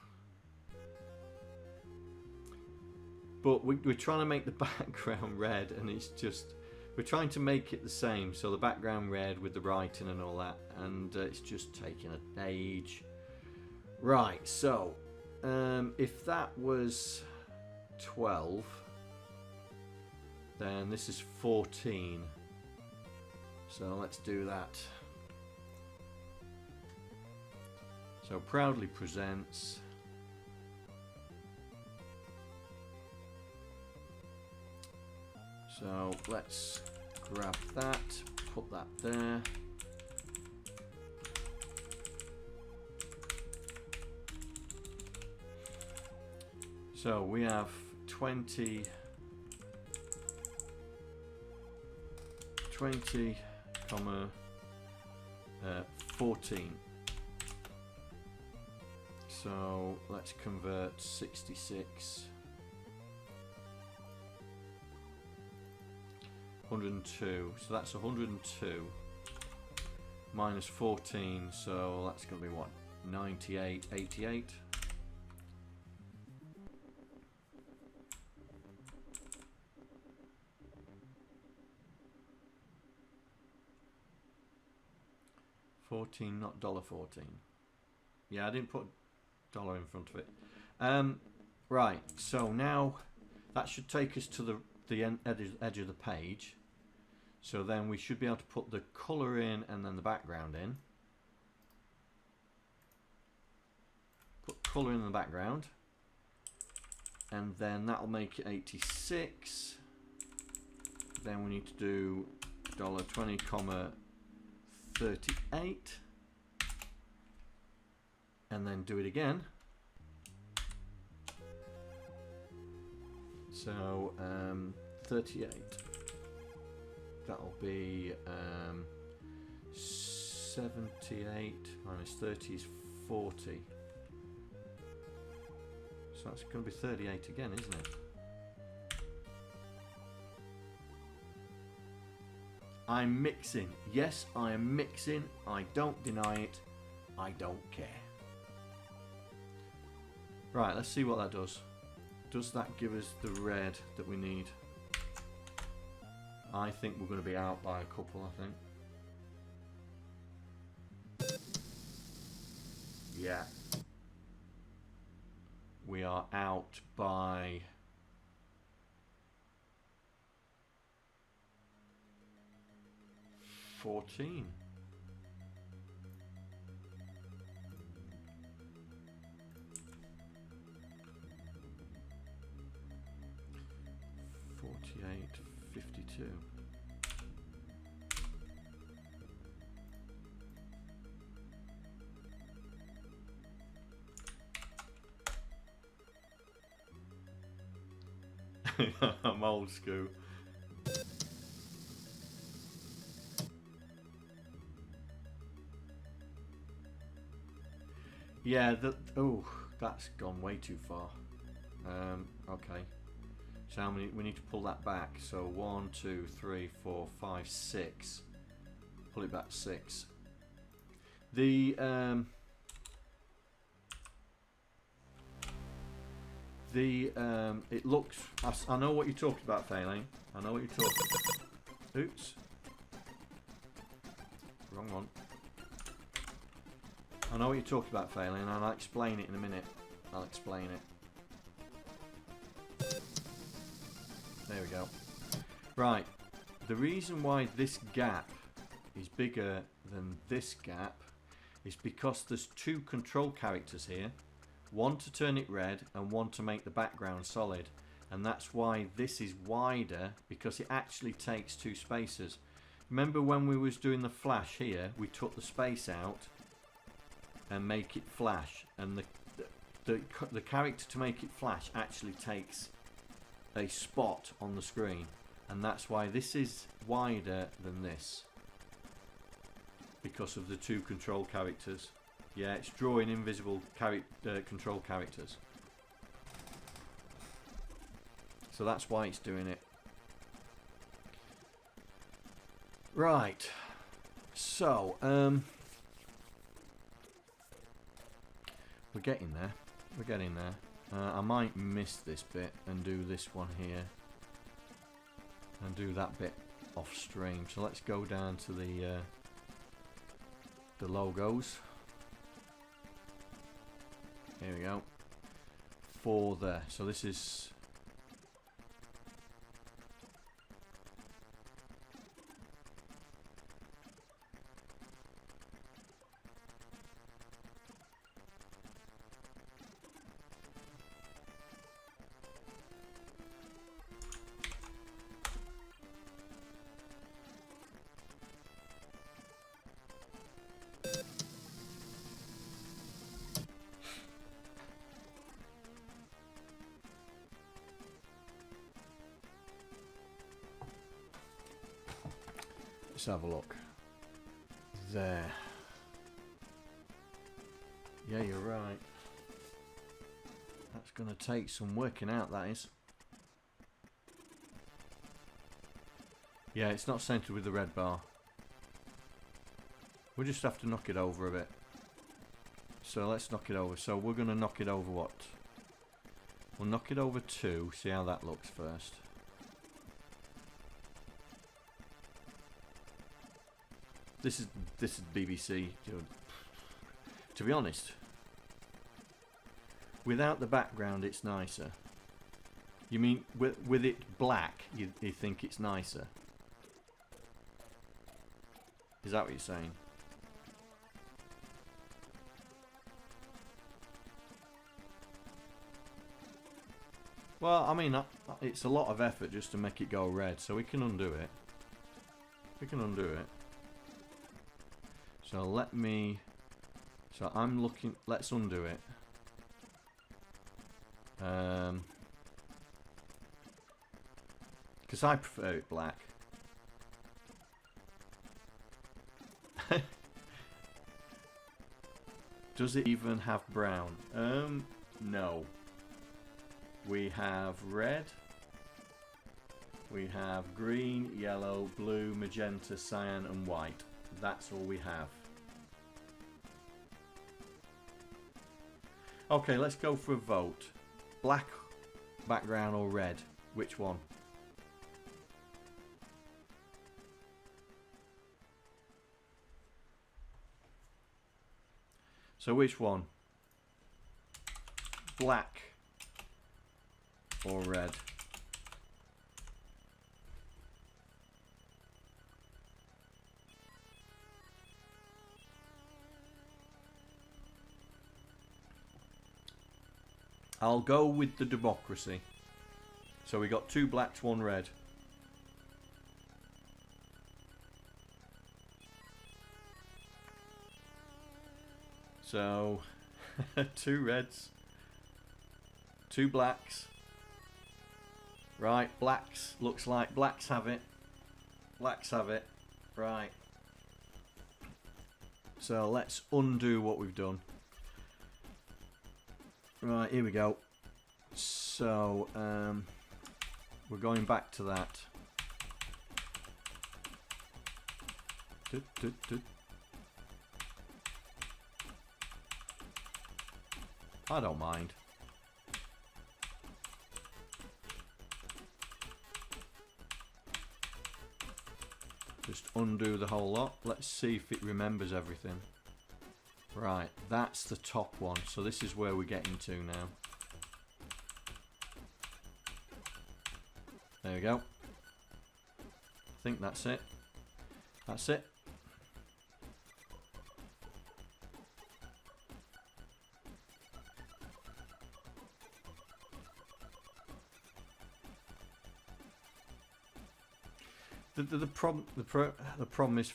But we're trying to make the background red, and it's just... We're trying to make it the same, so the background red with the writing and all that, and it's just taking an age. Right, so if that was 12, then this is 14. So let's do that. So proudly presents So let's grab that, put that there. So we have 20, comma 14. So let's convert 66. 102. So that's 102 minus 14. So that's going to be what? 98, 88. Not $14. Yeah, I didn't put dollar in front of it. Right, so now that should take us to the edge of the page. So then we should be able to put the colour in and then the background in. Put colour in the background. And then that'll make it 86. Then we need to do $20, 38, and then do it again. So 38, that'll be 78 minus 30 is 40, so that's going to be 38 again, isn't it? I'm mixing. Yes, I am mixing. I don't deny it. I don't care. Right, let's see what that does. Does that give us the red that we need? I think we're going to be out by a couple, I think. Yeah. We are out by... 14. $48.52. I'm old school. Yeah, oh, that's gone way too far. Okay. So how many? We need to pull that back. So 1, 2, 3, 4, 5, 6. Pull it back 6. It looks. I know what you're talking about, FaiRLane. I know what you're talking about. Oops. Wrong one. I know what you're talking about, FaiRLane, and I'll explain it in a minute. I'll explain it. There we go. Right. The reason why this gap is bigger than this gap is because there's two control characters here. One to turn it red and one to make the background solid. And that's why this is wider, because it actually takes two spaces. Remember when we was doing the flash here, we took the space out and make it flash, and the character to make it flash actually takes a spot on the screen, and that's why this is wider than this, because of the two control characters. Yeah, it's drawing invisible control characters, so that's why it's doing it. Right, so we're getting there. We're getting there. I might miss this bit and do this one here and do that bit off stream. So let's go down to the logos. Here we go. For there. So this is have a look. There. Yeah, you're right. That's going to take some working out, that is. Yeah, it's not centered with the red bar. We'll just have to knock it over a bit. So let's knock it over. So we're going to knock it over what? We'll knock it over 2. See how that looks first. This is BBC. To be honest, without the background, it's nicer. You mean with it black, you think it's nicer? Is that what you're saying? Well, I mean, it's a lot of effort just to make it go red, so we can undo it. We can undo it. So let me... So I'm looking... Let's undo it. Because I prefer it black. Does it even have brown? No. We have red. We have green, yellow, blue, magenta, cyan and white. That's all we have. Okay, let's go for a vote. Black background or red? Which one? So which one? Black or red? I'll go with the democracy. So we got 2 blacks, 1 red. So 2 reds, 2 blacks. Right, blacks. Looks like blacks have it. Blacks have it. Right. So let's undo what we've done. Right, here we go. So, we're going back to that. I don't mind. Just undo the whole lot. Let's see if it remembers everything. Right, that's the top one. So this is where we're getting to now. There we go. I think that's it. That's it. The problem is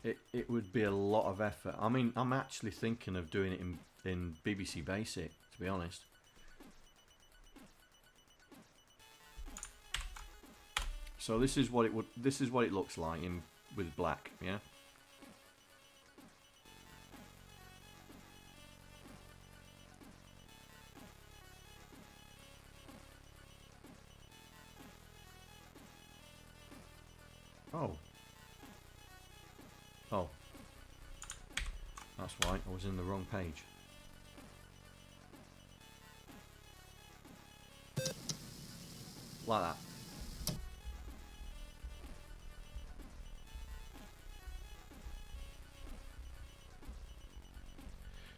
it would be a lot of effort. I mean, I'm actually thinking of doing it in BBC Basic, to be honest. So this is what it looks like with black, yeah. Oh, that's why I was in the wrong page. Like that.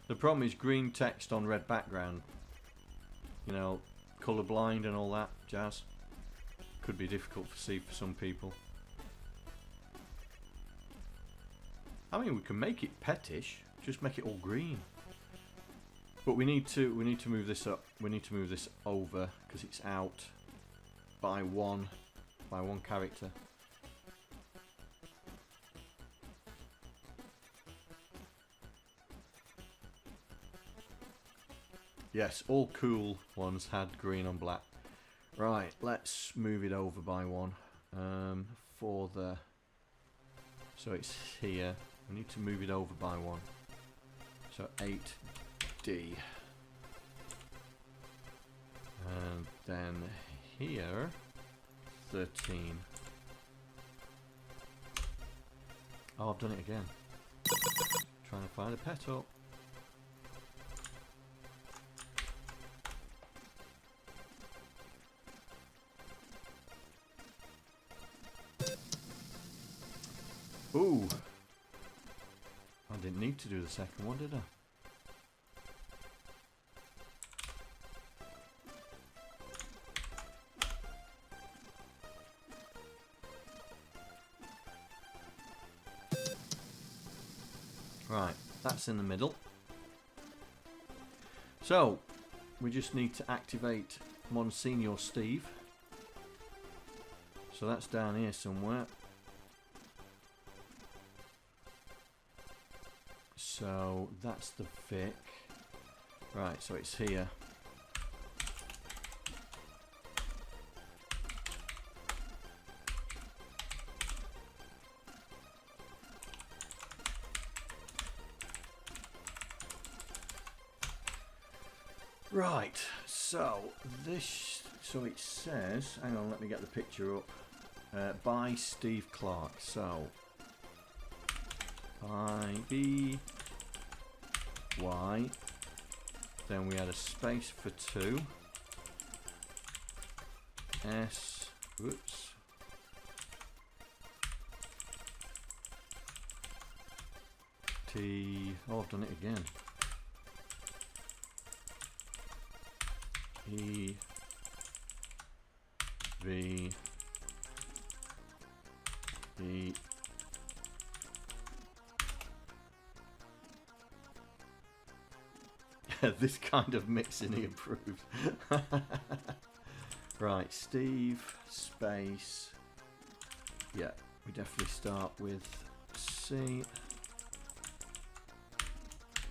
The problem is green text on red background. You know, colour blind and all that jazz. Could be difficult to see for some people. I mean, we can make it pettish, just make it all green. But we need to move this up. We need to move this over because it's out by one character. Yes, all cool ones had green on black. Right, let's move it over by 1 for the So it's here. We need to move it over by 1. So 8D. And then here, 13. Oh, I've done it again. Trying to find a petal. Ooh. I didn't need to do the second one, did I? Right, that's in the middle. So, we just need to activate Monsignor Steve. So that's down here somewhere. So that's the Vic. Right, so it's here. Right, so this, so it says, hang on, let me get the picture up, by Steve Clark. So, by B-Y, then we had a space for 2, S, whoops, T, oh, I've done it again. E V E this kind of mixing he approved. Right, Steve space. Yeah, we definitely start with C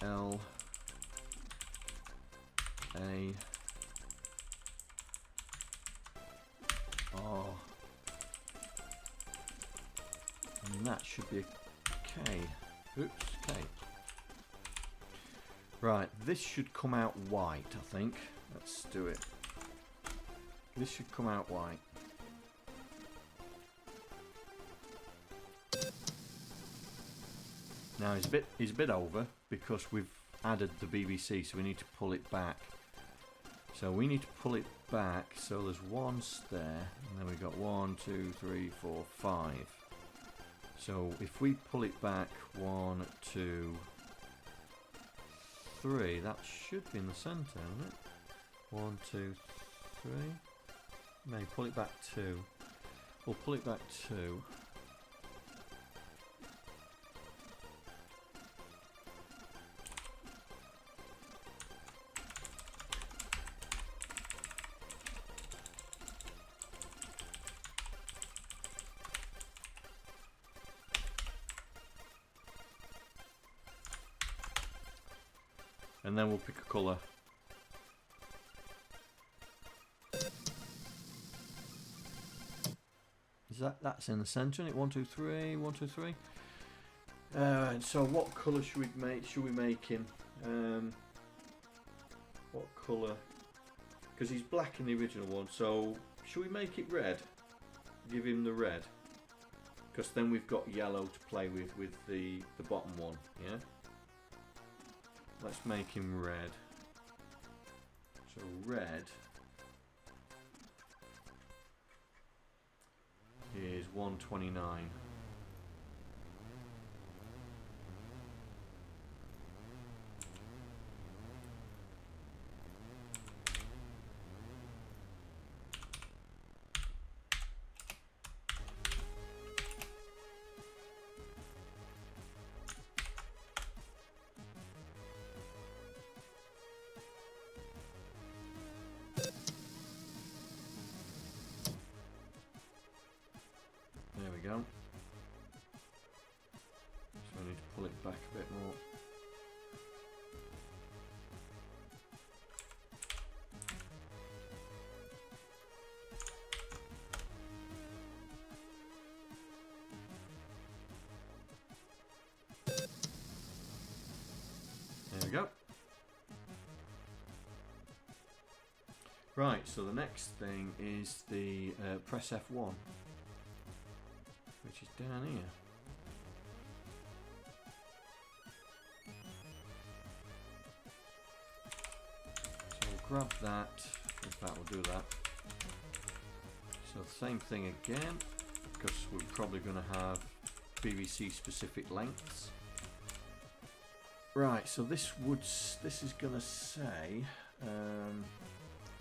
L A Oh, and that should be a K. Oops, K. Right, this should come out white, I think. Let's do it. This should come out white. Now he's a bit over because we've added the BBC, so we need to pull it back. So we need to pull it back, so there's 1 there, and then we've got 1, 2, 3, 4, 5. So if we pull it back 1, 2, 3, that should be in the centre, isn't it? 1, 2, 3. No, pull it back 2. We'll pull it back 2. And then we'll pick a colour. Is that's in the centre, isn't it? 1, 2, 3, 1, 2, 3. So what colour should we make? Should we make him? What colour? Because he's black in the original one. So should we make it red? Give him the red. Because then we've got yellow to play with the bottom one. Yeah. Let's make him red. So red is 129. Go. So I need to pull it back a bit more. go. Right, so the next thing is the press F1, which is down here. So we'll grab that. In fact, we'll do that. So same thing again, because we're probably going to have BBC specific lengths. Right, so this is going to say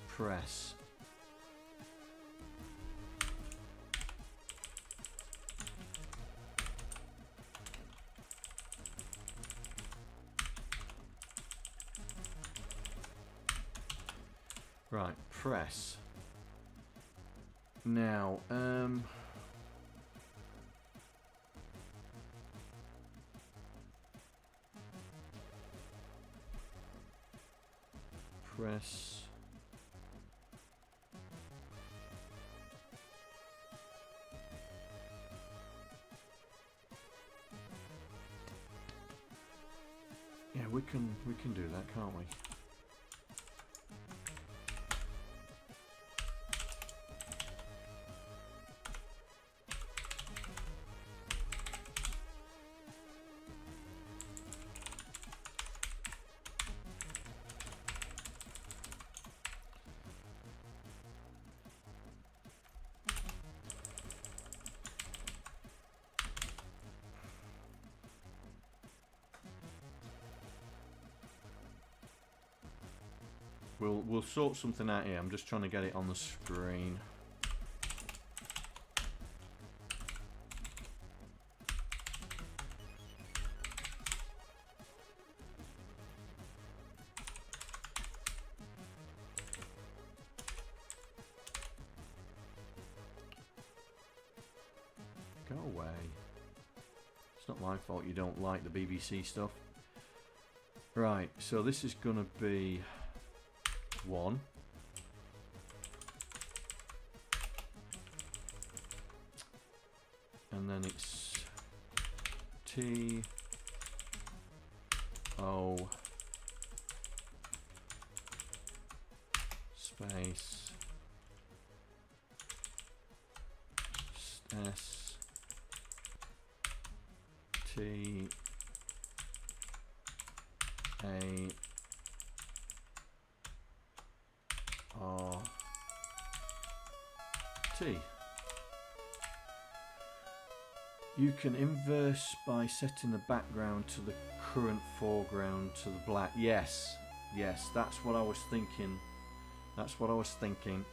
press. Right, press. Now, press. Yeah, we can do that, can't we? We'll sort something out here. I'm just trying to get it on the screen. Go away. It's not my fault you don't like the BBC stuff. Right, so this is gonna be 1. And then it's T O space S T A R T. You can inverse by setting the background to the current foreground to the black. Yes, yes, that's what I was thinking. That's what I was thinking.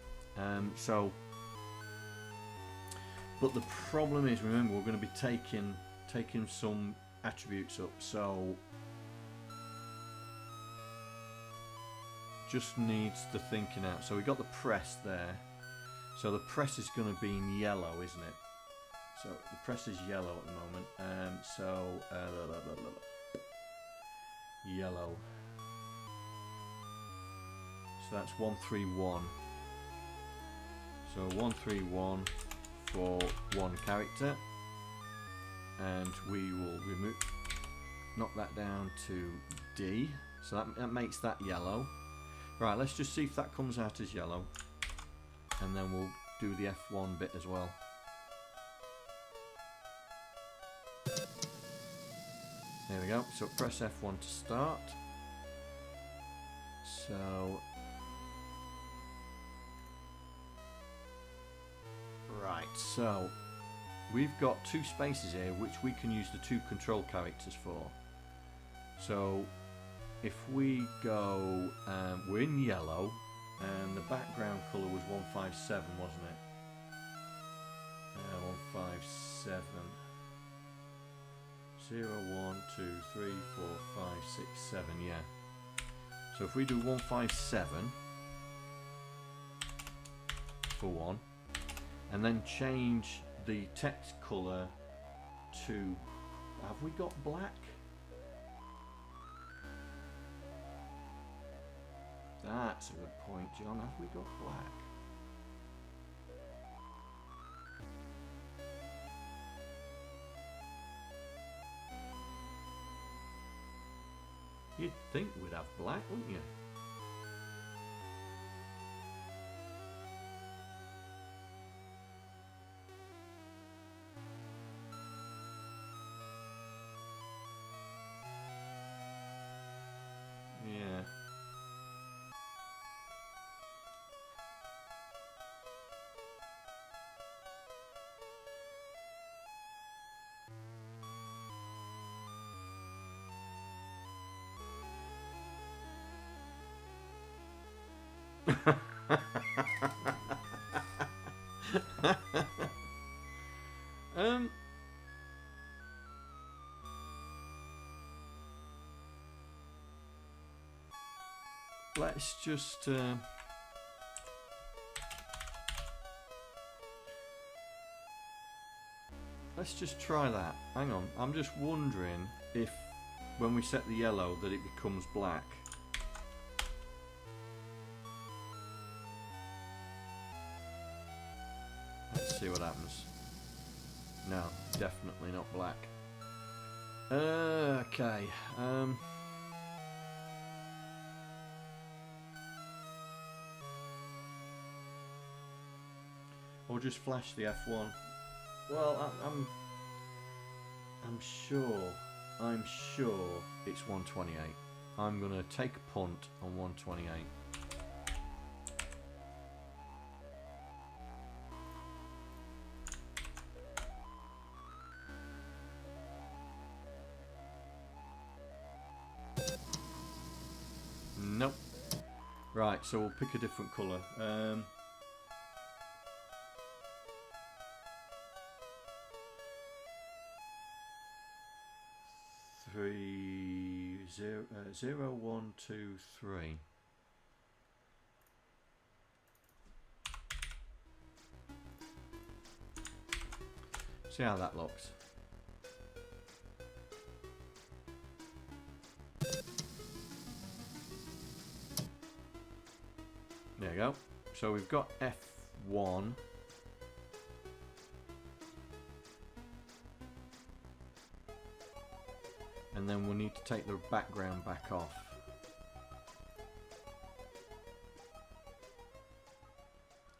So, but the problem is, remember, we're going to be taking some attributes up. So, just needs the thinking out. So we got the press there. So the press is going to be in yellow, isn't it? So the press is yellow at the moment. Yellow. So that's 131. So 131 for one character, and we will knock that down to D. So that makes that yellow. Right, let's just see if that comes out as yellow, and then we'll do the F1 bit as well. There we go. So press F1 to start. So right, so we've got 2 spaces here which we can use the 2 control characters for. So if we go, we're in yellow, and the background colour was 157, wasn't it? 157. 0, 1, 2, 3, 4, 5, 6, 7, yeah. So if we do 157 for 1, and then change the text colour to, have we got black? That's a good point, John. Have we got black? You'd think we'd have black, wouldn't you? Yeah. um, let's just try that. Hang on, I'm just wondering if when we set the yellow that it becomes black. Let's see what happens. No, definitely not black. Okay. Or just flash the F1. Well, I'm sure it's 128. I'm gonna take a punt on 128. Nope. Right, so we'll pick a different colour. 0, 1, 2, 3. See how that looks. There you go. So we've got F1. And then we'll need to take the background back off.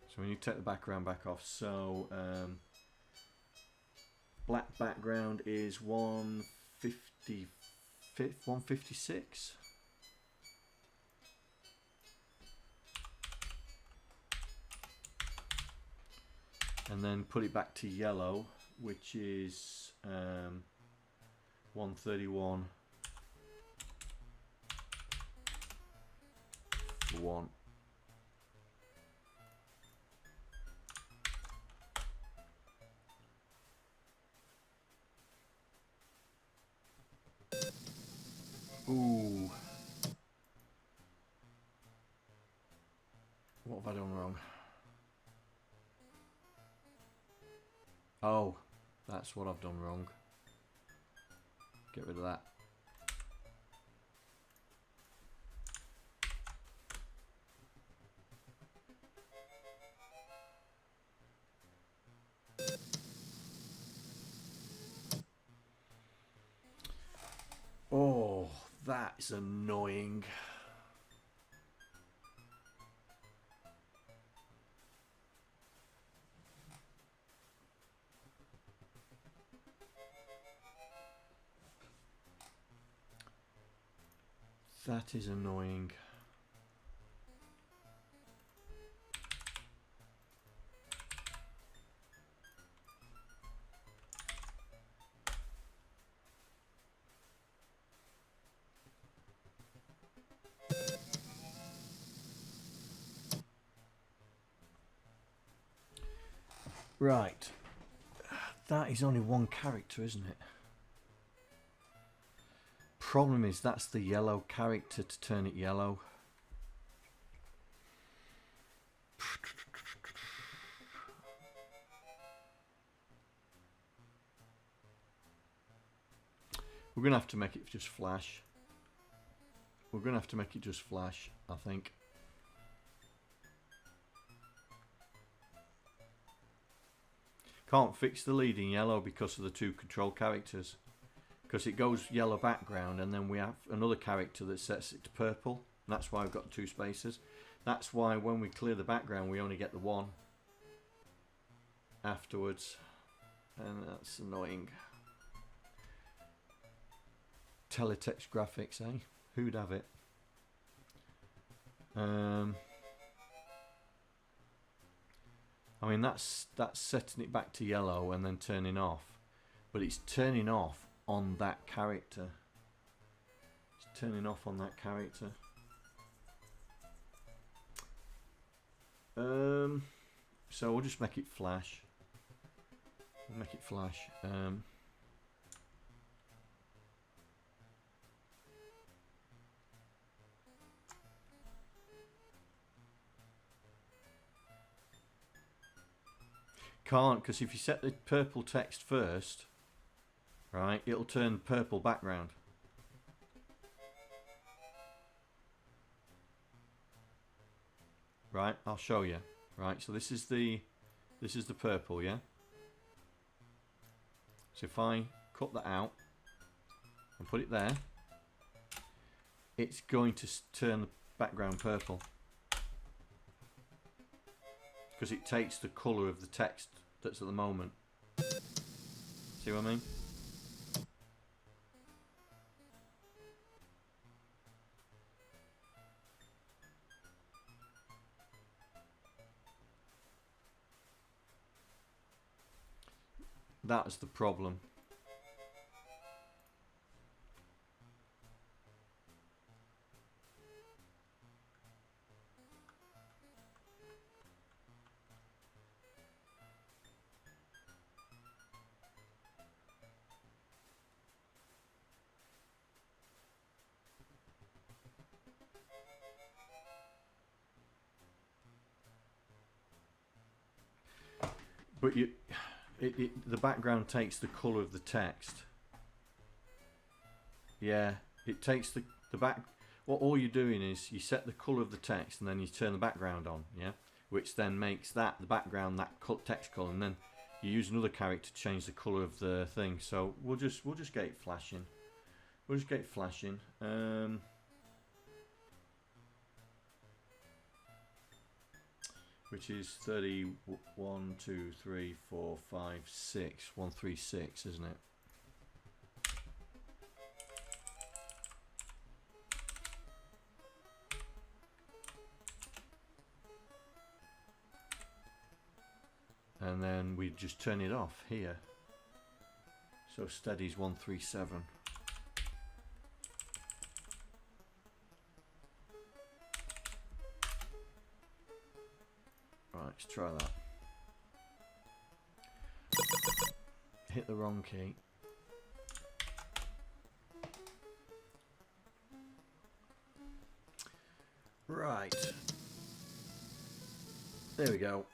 So we need to take the background back off. So black background is 156. And then put it back to yellow, which is 131 1. Ooh. What have I done wrong? Oh, that's what I've done wrong. Get rid of that. Oh, that's annoying. That is annoying. Right. That is only one character, isn't it? Problem is that's the yellow character to turn it yellow. We're gonna have to make it just flash. We're gonna have to make it just flash, I think. Can't fix the lead in yellow because of the two control characters. because it goes yellow background, and then we have another character that sets it to purple. And that's why I've got 2 spaces. That's why when we clear the background, we only get the 1 afterwards, and that's annoying. Teletext graphics, eh? Who'd have it? I mean, that's setting it back to yellow and then turning off, but it's turning off on that character. It's turning off on that character. So we'll just make it flash. Make it flash. Can't, because if you set the purple text first, right, it'll turn purple background. Right, I'll show you. Right, so this is the purple, yeah? So if I cut that out and put it there, it's going to turn the background purple, because it takes the colour of the text that's at the moment. See what I mean? That's the problem. But the background takes the colour of the text. Yeah, it takes the back. What all you're doing is you set the colour of the text and then you turn the background on. Yeah, which then makes that the background, that text colour, and then you use another character to change the colour of the thing. So we'll just get it flashing. We'll just get it flashing. Which is 31, 2, 3, 4, 5, 6, 136, isn't it? And then we just turn it off here. So steady's 137. Let's try that. Hit the wrong key. Right. There we go.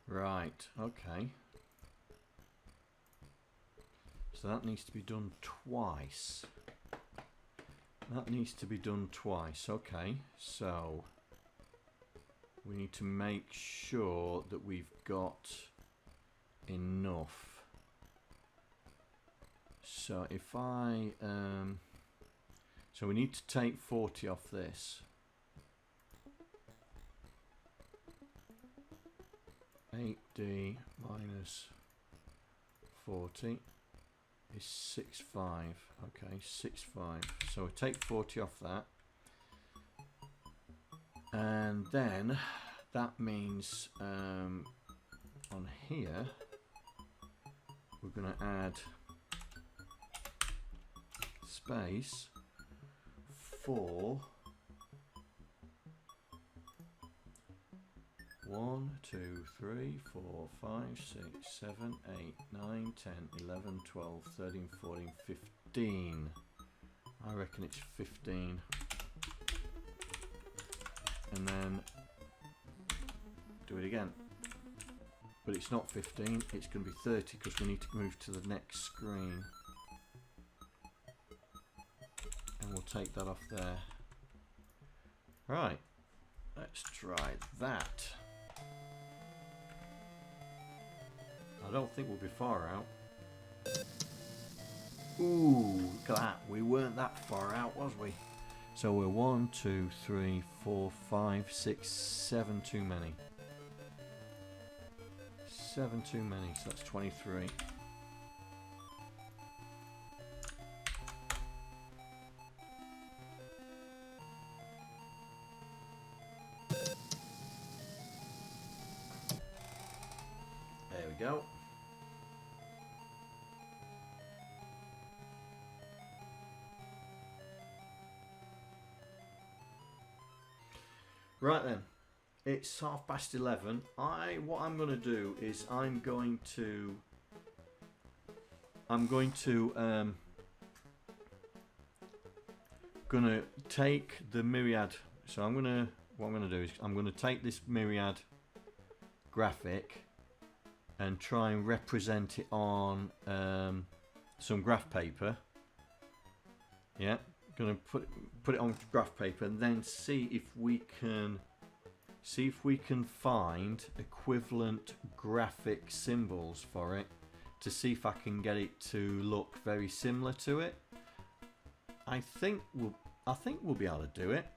Right, okay. So that needs to be done twice. That needs to be done twice, okay. So we need to make sure that we've got enough. So if I, so we need to take 40 off this. 8D minus 40 is 6.5. Okay, 6.5. So we take 40 off that. And then that means on here we're going to add space for 1, 2, 3, 4, 5, 6, 7, 8, 9, 10, 11, 12, 13, 14, 15. I reckon it's 15. And then do it again. But it's not 15, it's going to be 30 because we need to move to the next screen. And we'll take that off there. Right, let's try that. I don't think we'll be far out. Ooh, look at that. We weren't that far out, was we? So we're 1, 2, 3, 4, 5, 6, 7 too many. 7 too many, so that's 23. There we go. Right then, it's 11:30. What I'm going to do is I'm going to take the Myriad. So what I'm going to do is I'm going to take this Myriad graphic and try and represent it on some graph paper. Yeah. Going to put it on graph paper and then see if we can find equivalent graphic symbols for it to see if I can get it to look very similar to it. I think we'll be able to do it.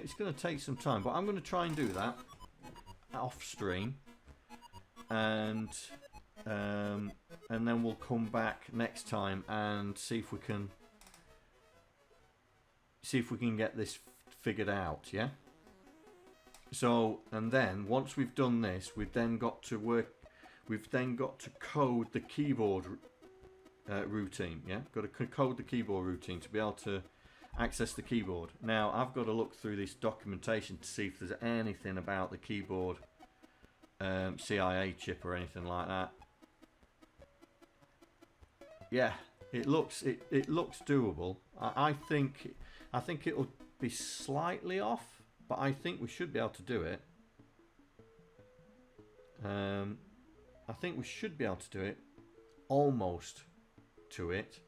It's going to take some time, but I'm going to try and do that off stream, and then we'll come back next time and see if we can get this figured out. Yeah. So, and then once we've done this, we've then got to code the keyboard routine. Yeah, got to code the keyboard routine to be able to access the keyboard. Now I've got to look through this documentation to see if there's anything about the keyboard CIA chip or anything like that. Yeah, it looks doable. I think it'll be slightly off, but I think we should be able to do it. I think we should be able to do it, almost to it.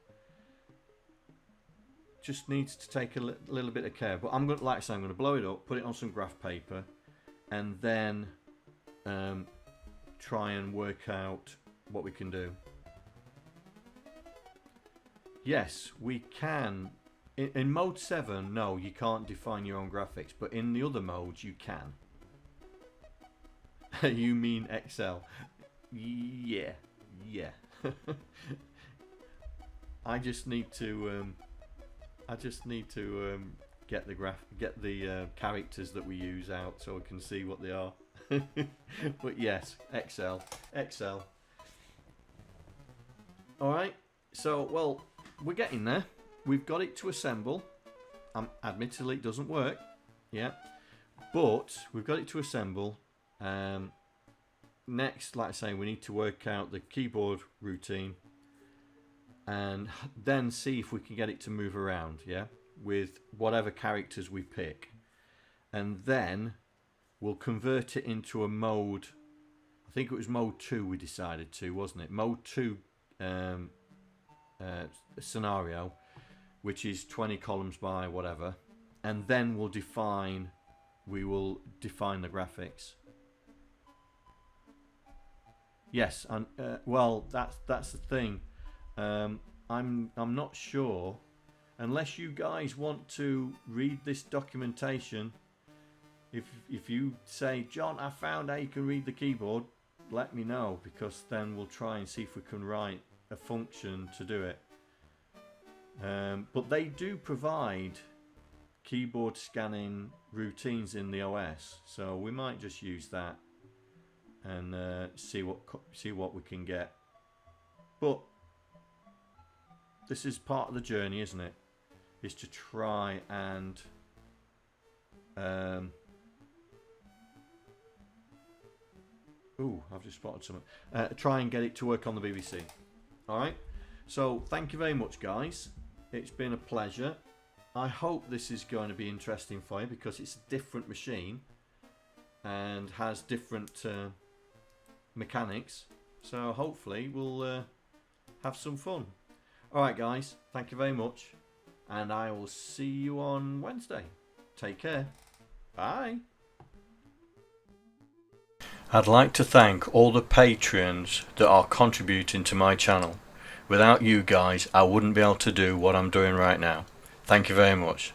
Just needs to take a little bit of care. But I'm going to, like I say, I'm going to blow it up, put it on some graph paper, and then try and work out what we can do. Yes, we can. In mode 7, no, you can't define your own graphics, but in the other modes you can. You mean Excel? Yeah. I just need to get the characters that we use out so I can see what they are. But yes, Excel. All right. So, well, we're getting there. We've got it to assemble. Admittedly, it doesn't work. Yeah, but we've got it to assemble. Next, like I say, we need to work out the keyboard routine and then see if we can get it to move around, yeah, with whatever characters we pick. And then we'll convert it into a mode. I think it was mode 2 we decided to, wasn't it? Mode 2 scenario, which is 20 columns by whatever. And then we will define the graphics. Yes, and well, that's the thing. I'm not sure, unless you guys want to read this documentation. If you say, John, I found how you can read the keyboard, let me know, because then we'll try and see if we can write a function to do it. But they do provide keyboard scanning routines in the OS, so we might just use that and see what we can get. But this is part of the journey, isn't it? Is to try and ooh, I've just spotted something. Try and get it to work on the BBC. Alright, so thank you very much, guys. It's been a pleasure. I hope this is going to be interesting for you, because it's a different machine and has different mechanics. So hopefully we'll have some fun. Alright guys, thank you very much, and I will see you on Wednesday. Take care. Bye. I'd like to thank all the patrons that are contributing to my channel. Without you guys, I wouldn't be able to do what I'm doing right now. Thank you very much.